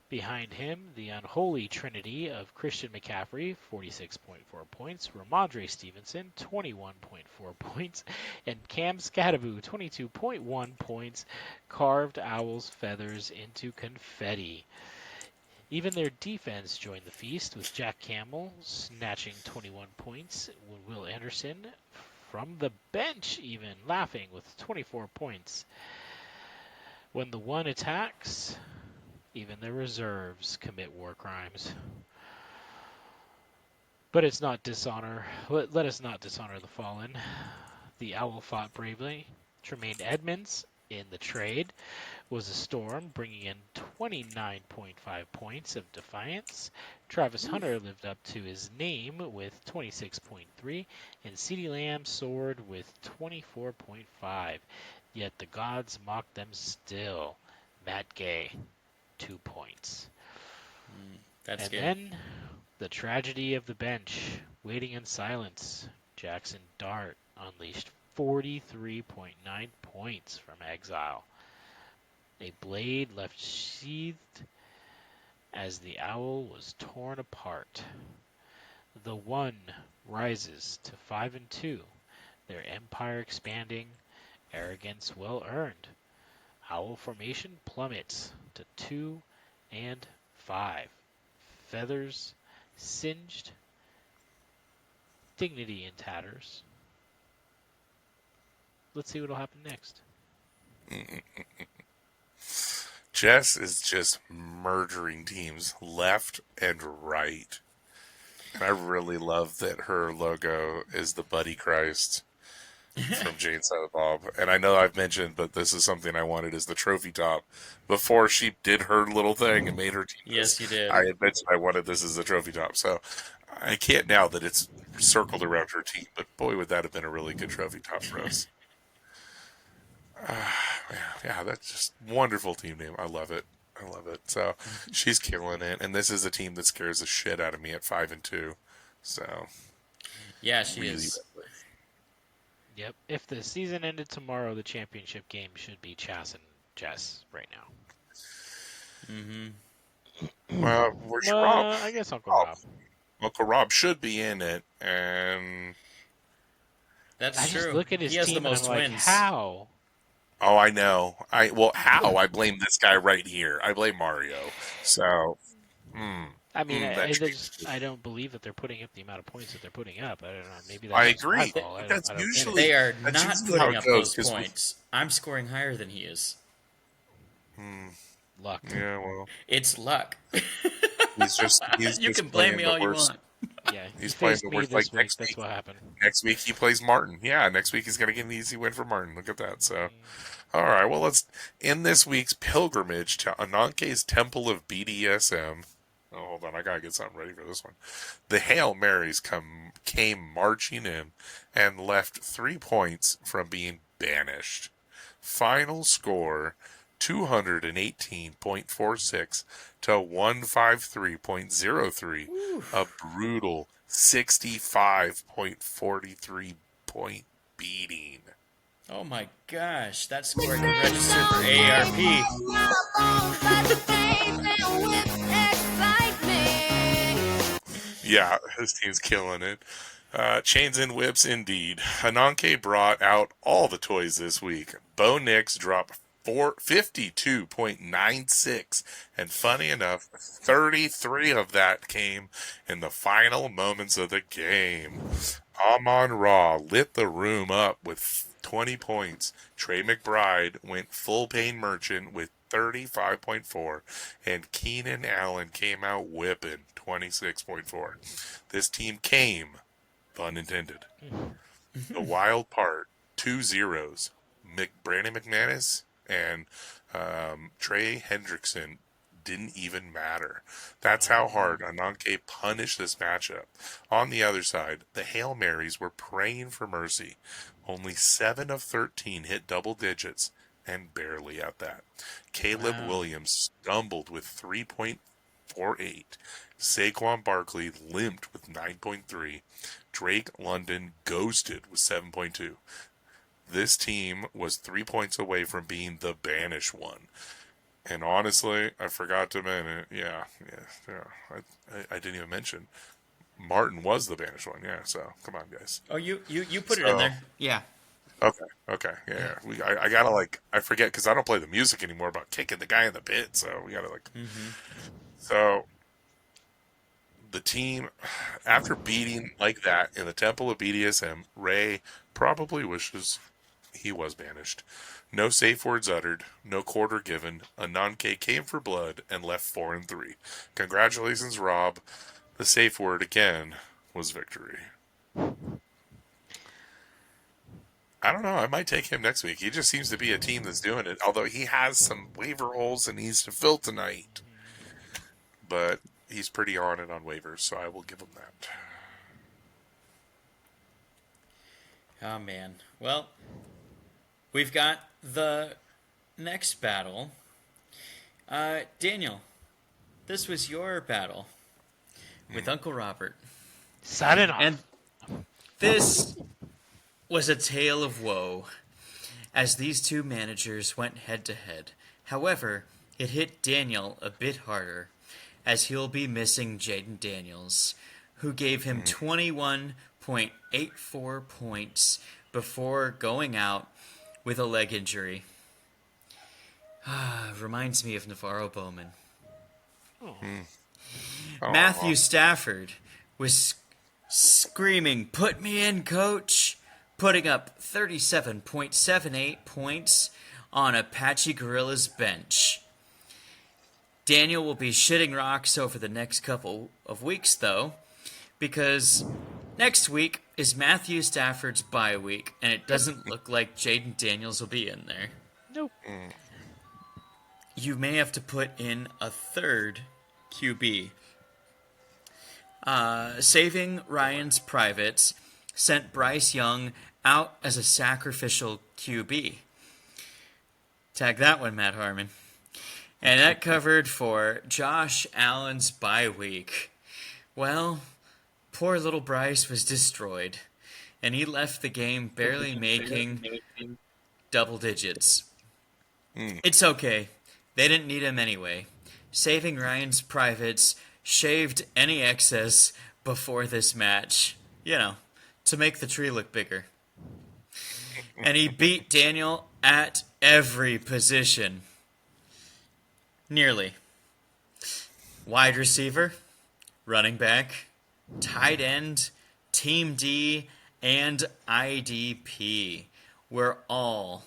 Behind him, the unholy trinity of Christian McCaffrey, 46.4 points, Ramondre Stevenson, 21.4 points, and Cam Scadaboo, 22.1 points, carved Owls' feathers into confetti. Even their defense joined the feast, with Jack Campbell snatching 21 points, Will Anderson from the bench even laughing with 24 points. When the one attacks, even the reserves commit war crimes. But it's not dishonor. Let us not dishonor the fallen. The Owl fought bravely. Tremaine Edmonds in the trade was a storm, bringing in 29.5 points of defiance. Travis Hunter lived up to his name with 26.3, and CeeDee Lamb soared with 24.5. Yet the gods mocked them still. Matt Gay, 2 points. That's And good. then the tragedy of the bench, waiting in silence. Jackson Dart unleashed 43.9 points from exile. A blade left sheathed as the owl was torn apart. The one rises to 5-2, their empire expanding, arrogance well earned. Owl formation plummets to 2-5. Feathers singed, dignity in tatters. Let's see what'll happen next. Jess is just murdering teams left and right. And I really love that her logo is the Buddy Christ from Jane Silent Bob. And I know I've mentioned, but this is something I wanted as the trophy top. Before she did her little thing and made her team Yes, you did. I had mentioned I wanted this as the trophy top. So I can't now that it's circled around her team, but boy, would that have been a really good trophy top for us. Yeah, that's just wonderful team name. I love it. So she's killing it, and this is a team that scares the shit out of me at 5-2. So Yeah, she really is. Yep. If the season ended tomorrow, the championship game should be Chas and Jess right now. where's Rob? I guess Uncle Rob. Uncle Rob should be in it, and That's I true. just look at his he has team the most and I'm like, wins. how? oh, I know. How? I blame this guy right here. I blame Mario. So, I mean, that I don't believe that they're putting up the amount of points that they're putting up. I don't know. Maybe I that's my agree. fault. That's I don't get usually- it. They are That's not usually how putting it up goes, those 'cause points. I'm scoring higher than he is. Luck. Yeah, well, It's luck. he's just You can blame playing me the all you worst. want. Yeah, He's he playing faced the me worst. this Like week. next That's week. what happened. Next week he plays Martin. Yeah, next week he's gonna get an easy win for Martin. Look at that. So, all right. Well, let's end this week's pilgrimage to Ananke's Temple of BDSM. Oh, hold on, I gotta get something ready for this one. The Hail Marys came marching in and left 3 points from being banished. Final score 218.46 to 153.03. A brutal 65.43 point beating. Oh my gosh, that score can register for AARP. Yeah, his team's killing it. Chains and whips, indeed. Ananke brought out all the toys this week. Bo Nix dropped 52.96, and funny enough, 33 of that came in the final moments of the game. Amon Ra lit the room up with 20 points. Trey McBride went full pain merchant with 35.4, and Keenan Allen came out whipping 26.4. This team came, pun intended. The wild part, 2 zeros. Brandon McManus and Trey Hendrickson didn't even matter. That's how hard Ananke punished this matchup. On the other side, the Hail Marys were praying for mercy. Only 7 of 13 hit double digits, and barely at that. Caleb Williams stumbled with 3.48. Saquon Barkley limped with 9.3. Drake London ghosted with 7.2. This team was 3 points away from being the banished one. And honestly, I forgot to mention, I didn't even mention Martin was the banished one. Yeah, so come on, guys. Oh, you put it in there. Yeah. Okay, yeah. I gotta I forget because I don't play the music anymore about kicking the guy in the pit. So we gotta So the team, after beating like that in the Temple of BDSM, Ray probably wishes he was banished. No safe words uttered, no quarter given. A non-K came for blood and left 4-3. Congratulations, Rob. The safe word again was victory. I don't know. I might take him next week. He just seems to be a team that's doing it. Although he has some waiver holes and needs to fill tonight. But he's pretty on it on waivers, so I will give him that. Oh, man. Well, we've got the next battle. Daniel, this was your battle with Uncle Robert. Sign it off. And this was a tale of woe as these two managers went head to head. However, it hit Daniel a bit harder as he'll be missing Jaden Daniels, who gave him 21.84 points before going out with a leg injury. Reminds me of Navarro Bowman. Matthew Stafford was screaming, "Put me in, coach!" putting up 37.78 points on Apache Gorilla's bench. Daniel will be shitting rocks over the next couple of weeks, though, because next week is Matthew Stafford's bye week, and it doesn't look like Jaden Daniels will be in there. Nope. You may have to put in a third QB. Saving Ryan's privates sent Bryce Young out as a sacrificial QB. Tag that one, Matt Harmon. And that covered for Josh Allen's bye week. Well, poor little Bryce was destroyed, and he left the game barely making double digits. It's okay. They didn't need him anyway. Saving Ryan's privates shaved any excess before this match, to make the tree look bigger. And he beat Daniel at every position. Nearly. Wide receiver, running back, tight end, team D, and IDP were all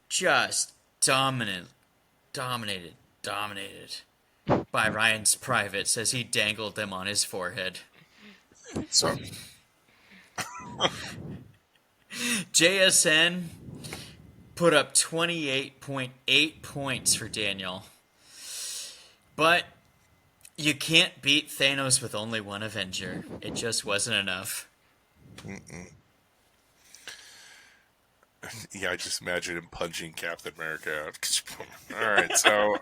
just dominated by Ryan's privates as he dangled them on his forehead. So JSN put up 28.8 points for Daniel. But you can't beat Thanos with only one Avenger. It just wasn't enough. Yeah, I just imagine him punching Captain America out. All right, so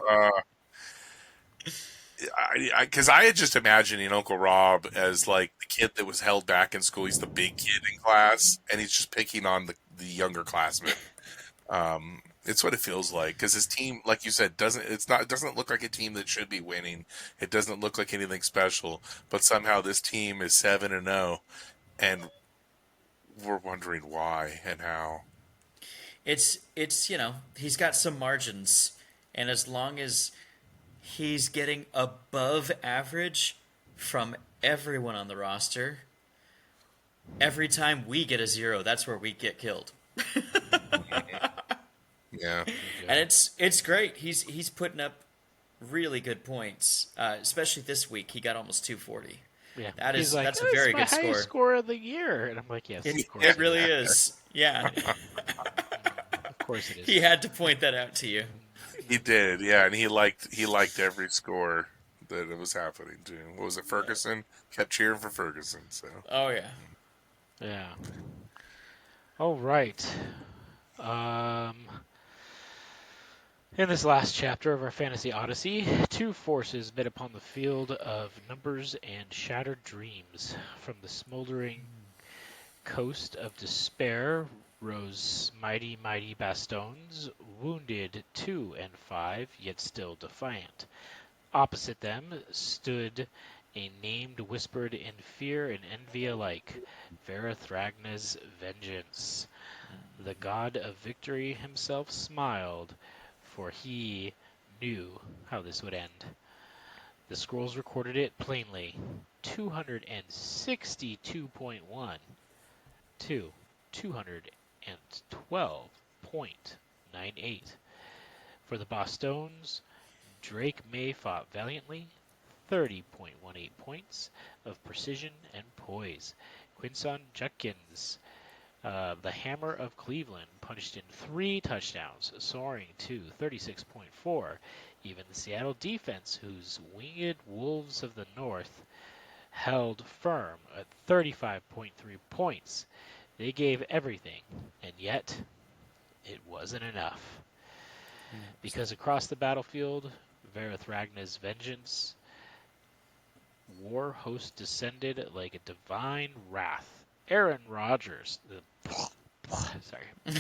because I had just imagining Uncle Rob as like the kid that was held back in school. He's the big kid in class, and he's just picking on the younger classmen. It's what it feels like because his team, like you said, it doesn't look like a team that should be winning. It doesn't look like anything special, but somehow this team is 7-0, and we're wondering why and how. It's he's got some margins, and as long as he's getting above average from everyone on the roster, every time we get a 0, that's where we get killed. Yeah. And it's great. He's putting up really good points, especially this week. He got almost 240. Yeah, That's like, a very good my highest score. score of the year, and I'm like, yes, of course It really is. Yeah. Of course it is. He had to point that out to you. He did, yeah, and he liked every score that it was happening to. What was it, Ferguson? Kept cheering for Ferguson. So. Oh yeah. Yeah. All right. In this last chapter of our fantasy odyssey, two forces met upon the field of numbers and shattered dreams. From the smoldering coast of despair rose mighty, mighty bastions, wounded 2 and 5, yet still defiant. Opposite them stood a named whispered in fear and envy alike, Varathragna's vengeance. The god of victory himself smiled, for he knew how this would end. The scrolls recorded it plainly, 262.1 to 212.98. For the Boston's, Drake May fought valiantly, 30.18 points of precision and poise. Quinson Judkins, the Hammer of Cleveland, punched in 3 touchdowns, soaring to 36.4. Even the Seattle defense, whose winged Wolves of the North held firm at 35.3 points. They gave everything, and yet it wasn't enough. Because across the battlefield, Varathragna's vengeance, war host descended like a divine wrath. Aaron Rodgers,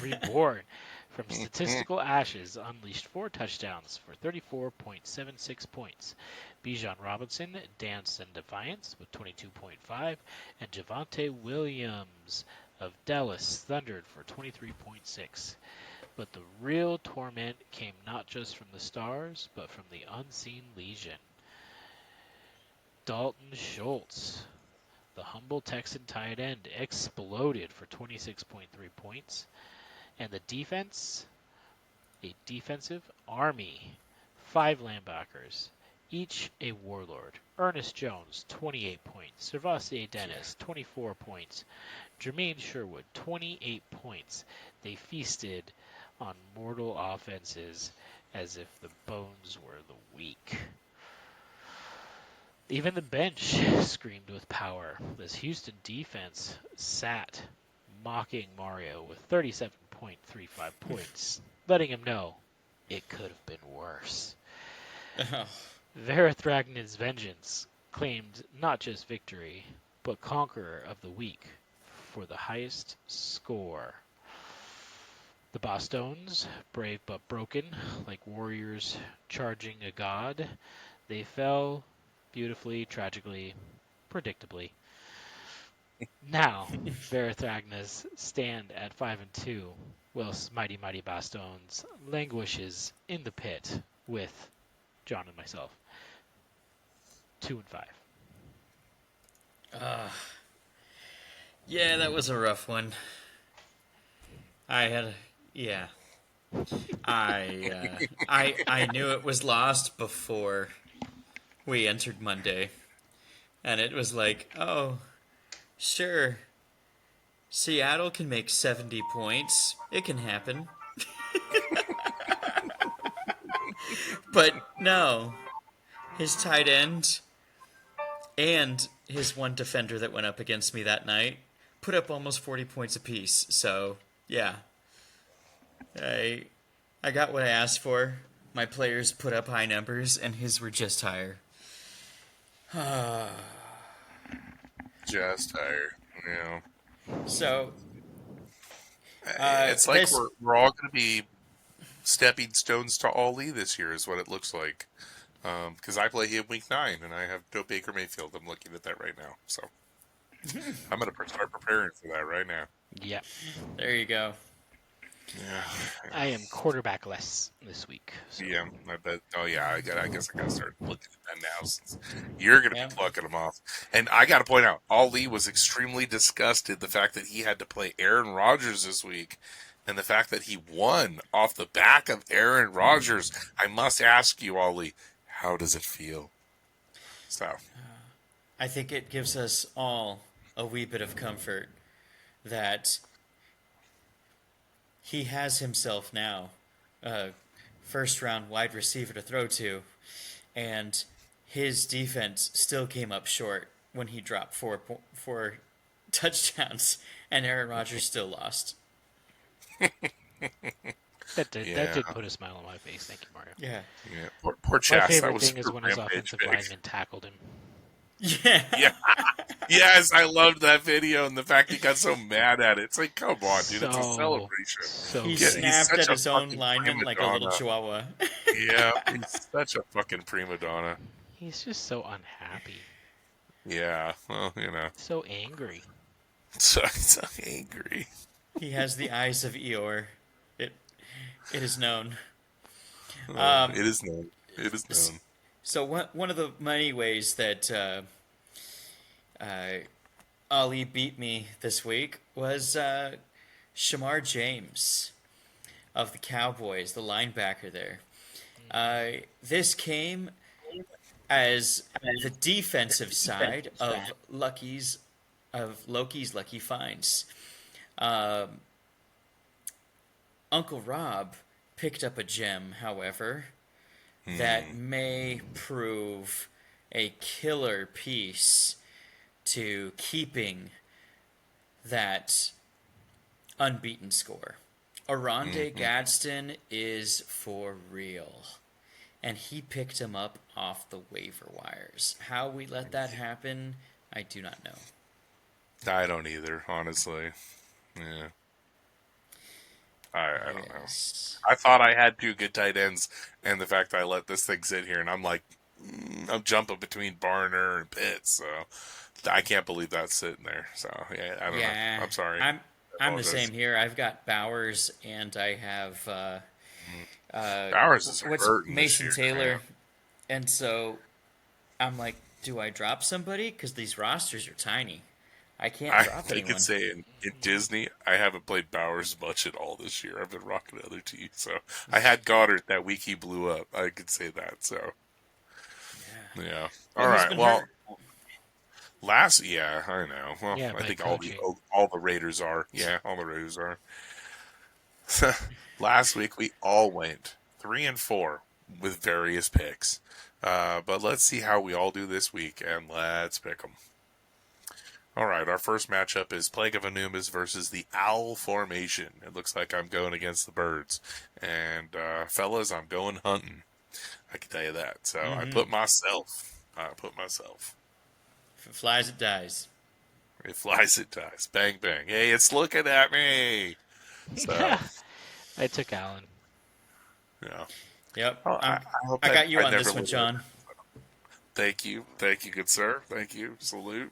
reborn from statistical ashes, unleashed 4 touchdowns for 34.76 points. Bijan Robinson danced in defiance with 22.5, and Javonte Williams of Dallas thundered for 23.6. But the real torment came not just from the stars, but from the unseen legion. Dalton Schultz, the humble Texan tight end, exploded for 26.3 points. And the defense, a defensive army, 5 linebackers, each a warlord. Ernest Jones, 28 points. Servasier Dennis, 24 points. Jermaine Sherwood, 28 points. They feasted on mortal offenses as if the bones were the weak. Even the bench screamed with power. This Houston defense sat mocking Mario with 37.35 points, letting him know it could have been worse. Varathragna's vengeance claimed not just victory, but conqueror of the week for the highest score. The Boston's, brave but broken, like warriors charging a god, they fell beautifully, tragically, predictably. Now, Varathragna's stand at 5-2, whilst mighty, mighty Boston's languishes in the pit with John and myself. 2-5. Yeah, that was a rough one. I knew it was lost before we entered Monday. And it was like, oh, sure. Seattle can make 70 points. It can happen. But no. His tight end and his one defender that went up against me that night put up almost 40 points apiece. So, yeah. I got what I asked for. My players put up high numbers, and his were just higher. Just higher, yeah. So, it's like we're all going to be stepping stones to Ali this year, is what it looks like. Because I play him week 9, and I have no Baker Mayfield. I'm looking at that right now, so I'm going to start preparing for that right now. Yeah. There you go. Yeah, I am quarterbackless this week. So. Yeah, I bet. Oh yeah, I guess I got to start looking at that now since you're going to be plucking them off. And I got to point out, Ali was extremely disgusted the fact that he had to play Aaron Rodgers this week, and the fact that he won off the back of Aaron Rodgers. I must ask you, Ali, how does it feel? So, I think it gives us all a wee bit of comfort that he has himself now a first-round wide receiver to throw to, and his defense still came up short when he dropped four touchdowns, and Aaron Rodgers still lost. That That did put a smile on my face. Thank you, Mario. Yeah. Yeah, poor My Chas. That favorite was thing is super when his rampage offensive big. lineman tackled him. Yeah. Yeah. Yes, I loved that video and the fact he got so mad at it. It's like, come on, dude, it's a celebration. So He Yeah, good. he's snapped such at a his own fucking lineman prima like a little donna. chihuahua. Yeah, he's such a fucking prima donna. He's just so unhappy. Yeah, well, So angry. so angry. He has the eyes of Eeyore. It is known. It is known. It is known. So one of the many ways that Ali beat me this week was Shamar James of the Cowboys, the linebacker there. This came as the defensive side of Loki's Lucky Finds. Uncle Rob picked up a gem, however, that may prove a killer piece to keeping that unbeaten score. Aronde Gadsden is for real. And he picked him up off the waiver wires. How we let that happen, I do not know. I don't either, honestly. Yeah. I don't know. I thought I had 2 good tight ends, and the fact I let this thing sit here, and I'm like, I'm jumping between Barner and Pitts, so I can't believe that's sitting there. So yeah, I don't know. I'm sorry. I'm the same here. I've got Bowers, and I have Bowers is hurting Mason this year, Taylor, yeah. and so I'm like, do I drop somebody? Because these rosters are tiny. I can't drop You anyone. could say in Disney, I haven't played Bowers much at all this year. I've been rocking the other team. So I had Goddard that week he blew up. I could say that. So yeah. All Well, who's right. been Well, hurt? yeah, I know. Well, Yeah, I by think coaching. all the Raiders are. Yeah, all the Raiders are. Last week we all went 3-4 with various picks. But let's see how we all do this week, and let's pick them. All right, our first matchup is Plague of Anumas versus the Owl Formation. It looks like I'm going against the Birds. And, fellas, I'm going hunting. I can tell you that. So I put myself. If it flies, it dies. It flies, it dies. Bang, bang. Hey, it's looking at me. So, I took Allen. yeah. Yep. Well, I hope got you I on this never one, live John. Thank you, good sir. Thank you. Salute.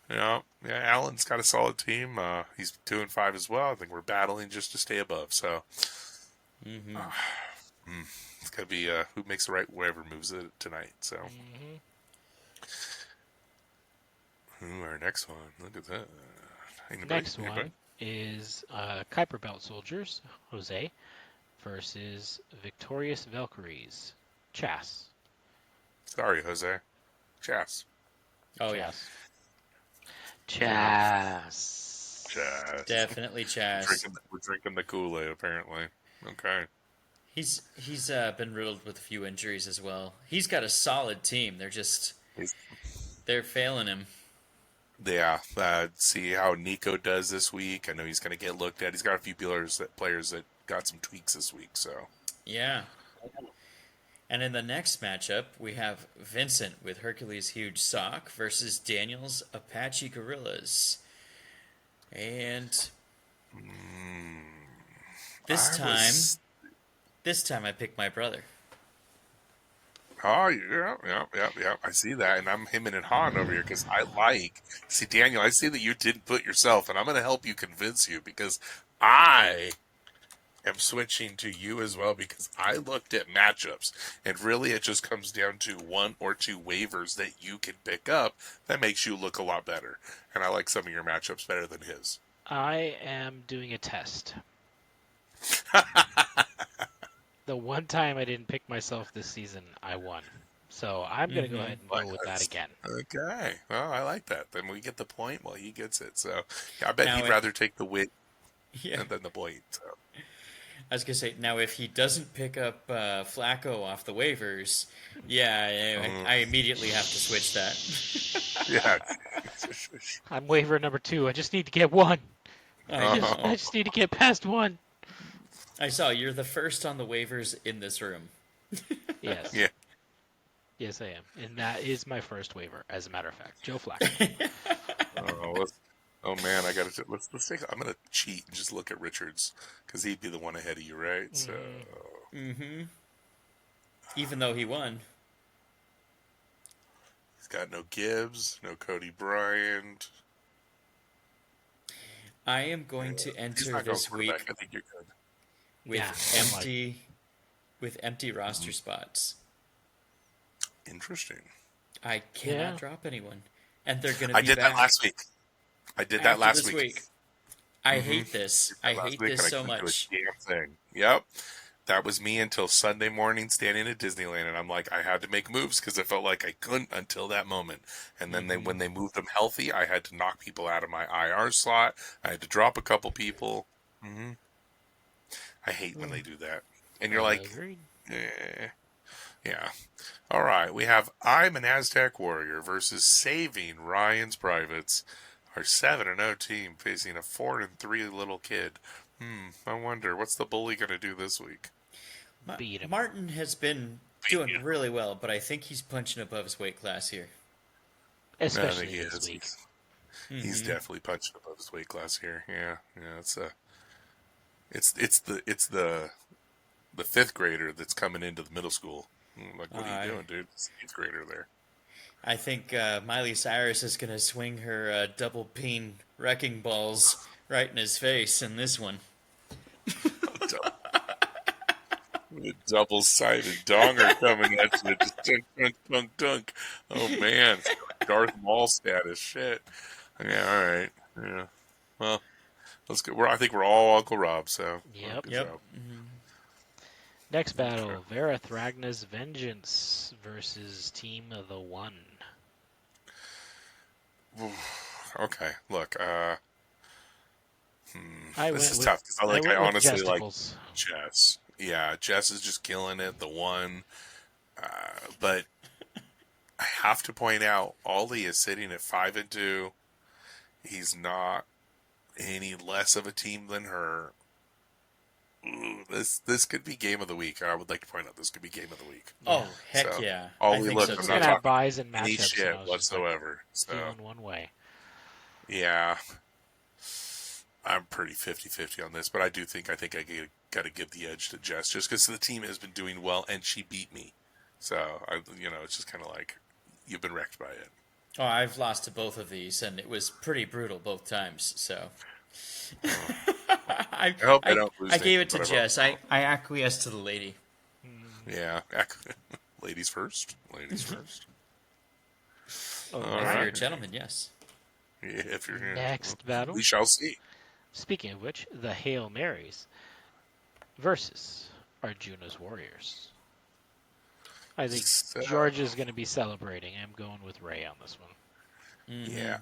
Yeah, Allen's got a solid team. He's 2-5 as well. I think we're battling just to stay above. So, it's gonna be who makes the right whoever moves it tonight. So, Ooh, our next one. Look at that. Next one is Kuiper Belt Soldiers, Jose, versus Victorious Valkyries, Chas. Sorry, Jose. Chas. Oh, yeah. Chas. Definitely Chaz. We're drinking the Kool-Aid, apparently. Okay. He's been riddled with a few injuries as well. He's got a solid team. They're failing him. Yeah. See how Nico does this week. I know he's going to get looked at. He's got a few players that got some tweaks this week. So. Yeah. And in the next matchup, we have Vincent with Hercules' Huge Sock versus Daniel's Apache Gorillas. And this time I picked my brother. Oh, yeah. I see that, and I'm hemming and hawing over here because see, Daniel, I see that you didn't put yourself, and I'm going to help you convince you because I am switching to you as well because I looked at matchups, and really it just comes down to 1 or 2 waivers that you can pick up that makes you look a lot better, and I like some of your matchups better than his. I am doing a test. The one time I didn't pick myself this season, I won. So I'm going to go ahead and go with that again. Okay. Well, I like that. Then we get the point while he gets it. So yeah, I bet Now he'd rather take the win Yeah. than the point. So. I was going to say, now if he doesn't pick up Flacco off the waivers, I immediately have to switch that. Yeah. I'm waiver number 2. I just need to get 1. I just need to get past 1. I saw you're the first on the waivers in this room. Yes. Yeah. Yes, I am. And that is my first waiver, as a matter of fact. Joe Flacco. Oh man, let's take. I'm gonna cheat and just look at Richards because he'd be the one ahead of you, right? So Even though he won. he's got no Gibbs, no Cody Bryant. I am going to He's enter not going this quarterback. week I think you're good. with empty roster spots. Interesting. I cannot drop anyone, and they're going to be I did back that last week. I did that after last this week. I hate this. I Last hate week, this and I so couldn't do a much. damn thing. Yep. That was me until Sunday morning standing at Disneyland, and I'm like, I had to make moves because I felt like I couldn't until that moment. And then when they moved them healthy, I had to knock people out of my IR slot. I had to drop a couple people. I hate when they do that. And you're like, Agreed. yeah. All right, we have I'm an Aztec Warrior versus Saving Ryan's Privates, our 7-0 team facing a 4-3 little kid. I wonder, what's the bully going to do this week? Beat him. Martin has been doing really well, but I think he's punching above his weight class here. Especially I think he this is. week. He's definitely punching above his weight class here. Yeah, it's the fifth grader that's coming into the middle school. Like, what are you doing, dude? It's the eighth grader there. I think Miley Cyrus is going to swing her double peen wrecking balls right in his face in this one. Double-sided donger coming at you. Just dunk, dunk, dunk, dunk. Oh, man. Darth Maul status. Shit. Yeah, all right. Yeah. Well, let's go. I think we're all Uncle Rob, so. Yep. Good job. Next battle, Varathragna's Vengeance versus Team of the One. Okay, look. This is with, tough because I honestly like Jesticles. Jess. Yeah, Jess is just killing it. The one, but I have to point out, Ollie is sitting at 5-2. He's not any less of a team than her. Ooh, this could be game of the week. I would like to point out this could be game of the week. Oh, heck So, yeah. Ollie, I think look, so I'm too. not Gonna have talking buys and any matchups. shit and I was just whatsoever. So, feeling one way. yeah. I'm pretty 50-50 on this, but I think I got to give the edge to Jess just because the team has been doing well and she beat me. So, it's just kind of like you've been wrecked by it. Oh, I've lost to both of these, and it was pretty brutal both times. So, I hope I don't lose. I gave it to whatever. Jess. I acquiesced to the lady. Yeah, ladies first. Ladies first. Oh, All If right. you're a gentleman, yes. Yeah, if you're here, Next battle. we shall see. Speaking of which, the Hail Marys versus Arjuna's Warriors. I think So- George is going to be celebrating. I'm going with Ray on this one. Yeah,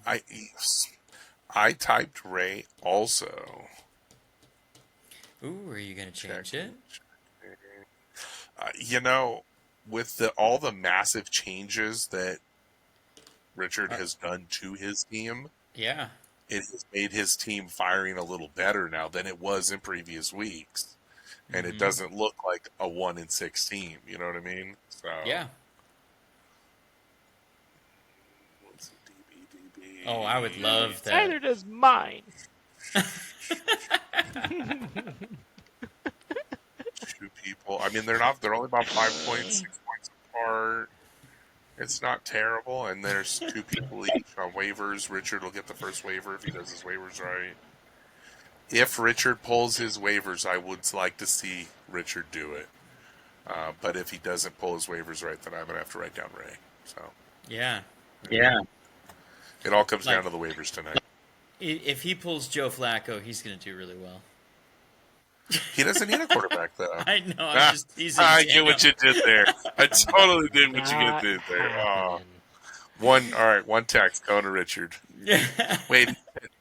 I typed Ray also. Ooh, are you going to change it? With all the massive changes that Richard has done to his team, Yeah. it has made his team firing a little better now than it was in previous weeks. And it doesn't look like a 1-6 team, you know what I mean? So Yeah. what's the DB? Oh, I would love that. Neither does mine. Two people. I mean, they're only about 5 points, 6 points apart. It's not terrible, and there's two people each on waivers. Richard will get the first waiver if he does his waivers right. If Richard pulls his waivers, I would like to see Richard do it. But if he doesn't pull his waivers right, then I'm going to have to write down Ray. So Yeah. it all comes down to the waivers tonight. If he pulls Joe Flacco, he's going to do really well. He doesn't need a quarterback, though. I know. I'm just teasing. I get what you did there. I totally did what you Not did there. Oh. happening. One text going to Richard. Wait,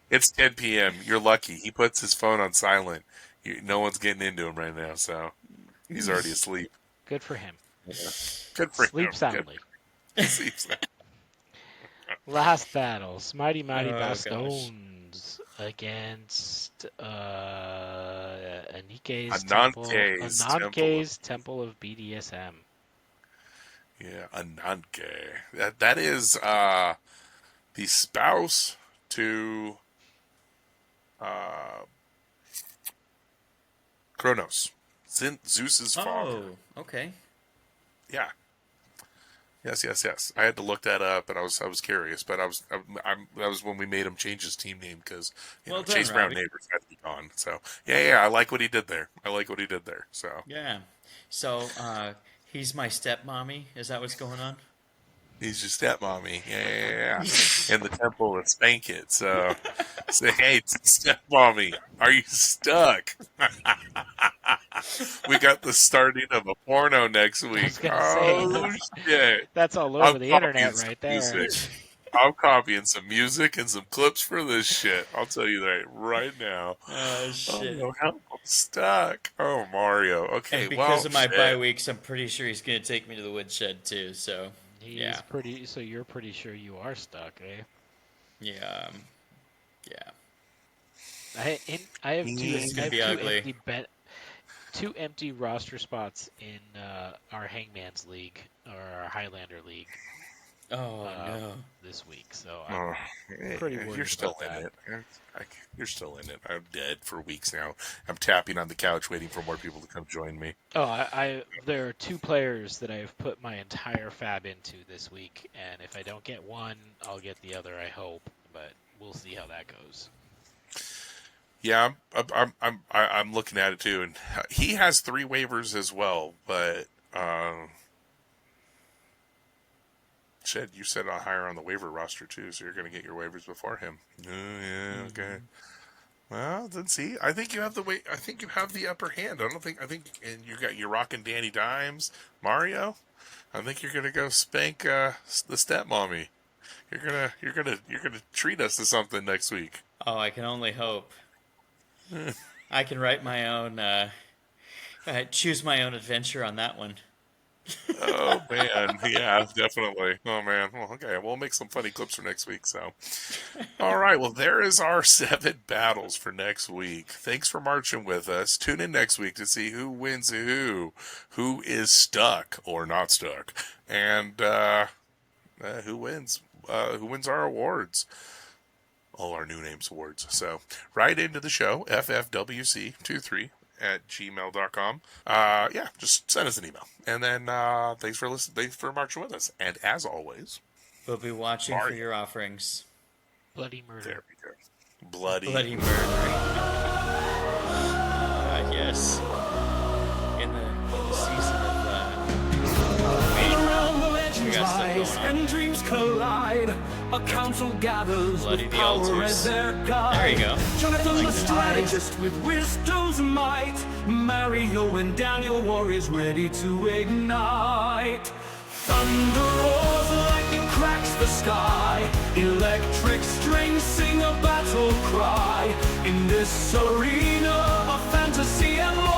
it's 10 p.m. You're lucky. He puts his phone on silent. No one's getting into him right now, so he's already asleep. Good for him. Good for him. Sleep soundly. Good. Sleep soundly. Last battle, Mighty Oh, gosh. Bastones against Anika Ananke's temple. Ananke's Ananke's temple of BDSM. Yeah, Ananke. That is the spouse to Kronos, Zeus's father. Oh, okay. Yeah. Yes. I had to look that up, and I was curious, but that was when we made him change his team name because Well done, Chase Brown Robbie. Neighbors had to be gone. So yeah, I like what he did there. So Yeah. So, he's my stepmommy. Is that what's going on? he's your stepmommy. Yeah. In the temple of Spank It. So say, hey, stepmommy, are you stuck? We got the starting of a porno next I week. was gonna Oh say, shit! that's all over I'm the copying internet some right there. music. I'm copying some music and some clips for this shit. I'll tell you that right now. Oh, shit. Oh, help! I'm stuck. Oh, Mario. Okay, And because of my shit. bye weeks, I'm pretty sure he's going to take me to the woodshed, too. So, He's yeah. pretty. So you're pretty sure you are stuck, eh? Yeah. Yeah. I have It's gonna be ugly. two empty roster spots in our Hangman's League or our Highlander League Oh, no. this week. So Oh, I'm pretty worried you're still about in that. it. You're still in it. I'm dead for weeks now. I'm tapping on the couch waiting for more people to come join me. Oh, there are two players that I've put my entire fab into this week, and if I don't get one, I'll get the other. I hope, but we'll see how that goes. Yeah, I'm looking at it too, and he has 3 waivers as well. But Shed, you said higher on the waiver roster too, so you're going to get your waivers before him. Oh, yeah, okay. Well, then see, I think you have I think you have the upper hand. I think, and you're rocking Danny Dimes, Mario. I think you're going to go spank the stepmommy. You're gonna treat us to something next week. Oh, I can only hope. I can write my own, choose my own adventure on that one. Oh man, yeah, definitely. Oh man, well, okay, we'll make some funny clips for next week. So, all right, well, there is our 7 battles for next week. Thanks for marching with us. Tune in next week to see who wins who is stuck or not stuck, and who wins our awards. All our new names awards. So, right into the show, ffwc23@gmail.com. Yeah, just send us an email. And then thanks for listening. Thanks for marching with us. And as always, We'll be watching for your offerings. Bloody murder. there we go. Bloody murder. Yes. In the season of we got stuff going on. And dreams collide. A council gathers Bloody with the power altars. as their guide. There you go. Jonathan Like the that. strategist with wisdom's might. Mario and Daniel warriors ready to ignite. Thunder roars, lightning cracks the sky. Electric strings sing a battle cry. In this arena of fantasy and lore.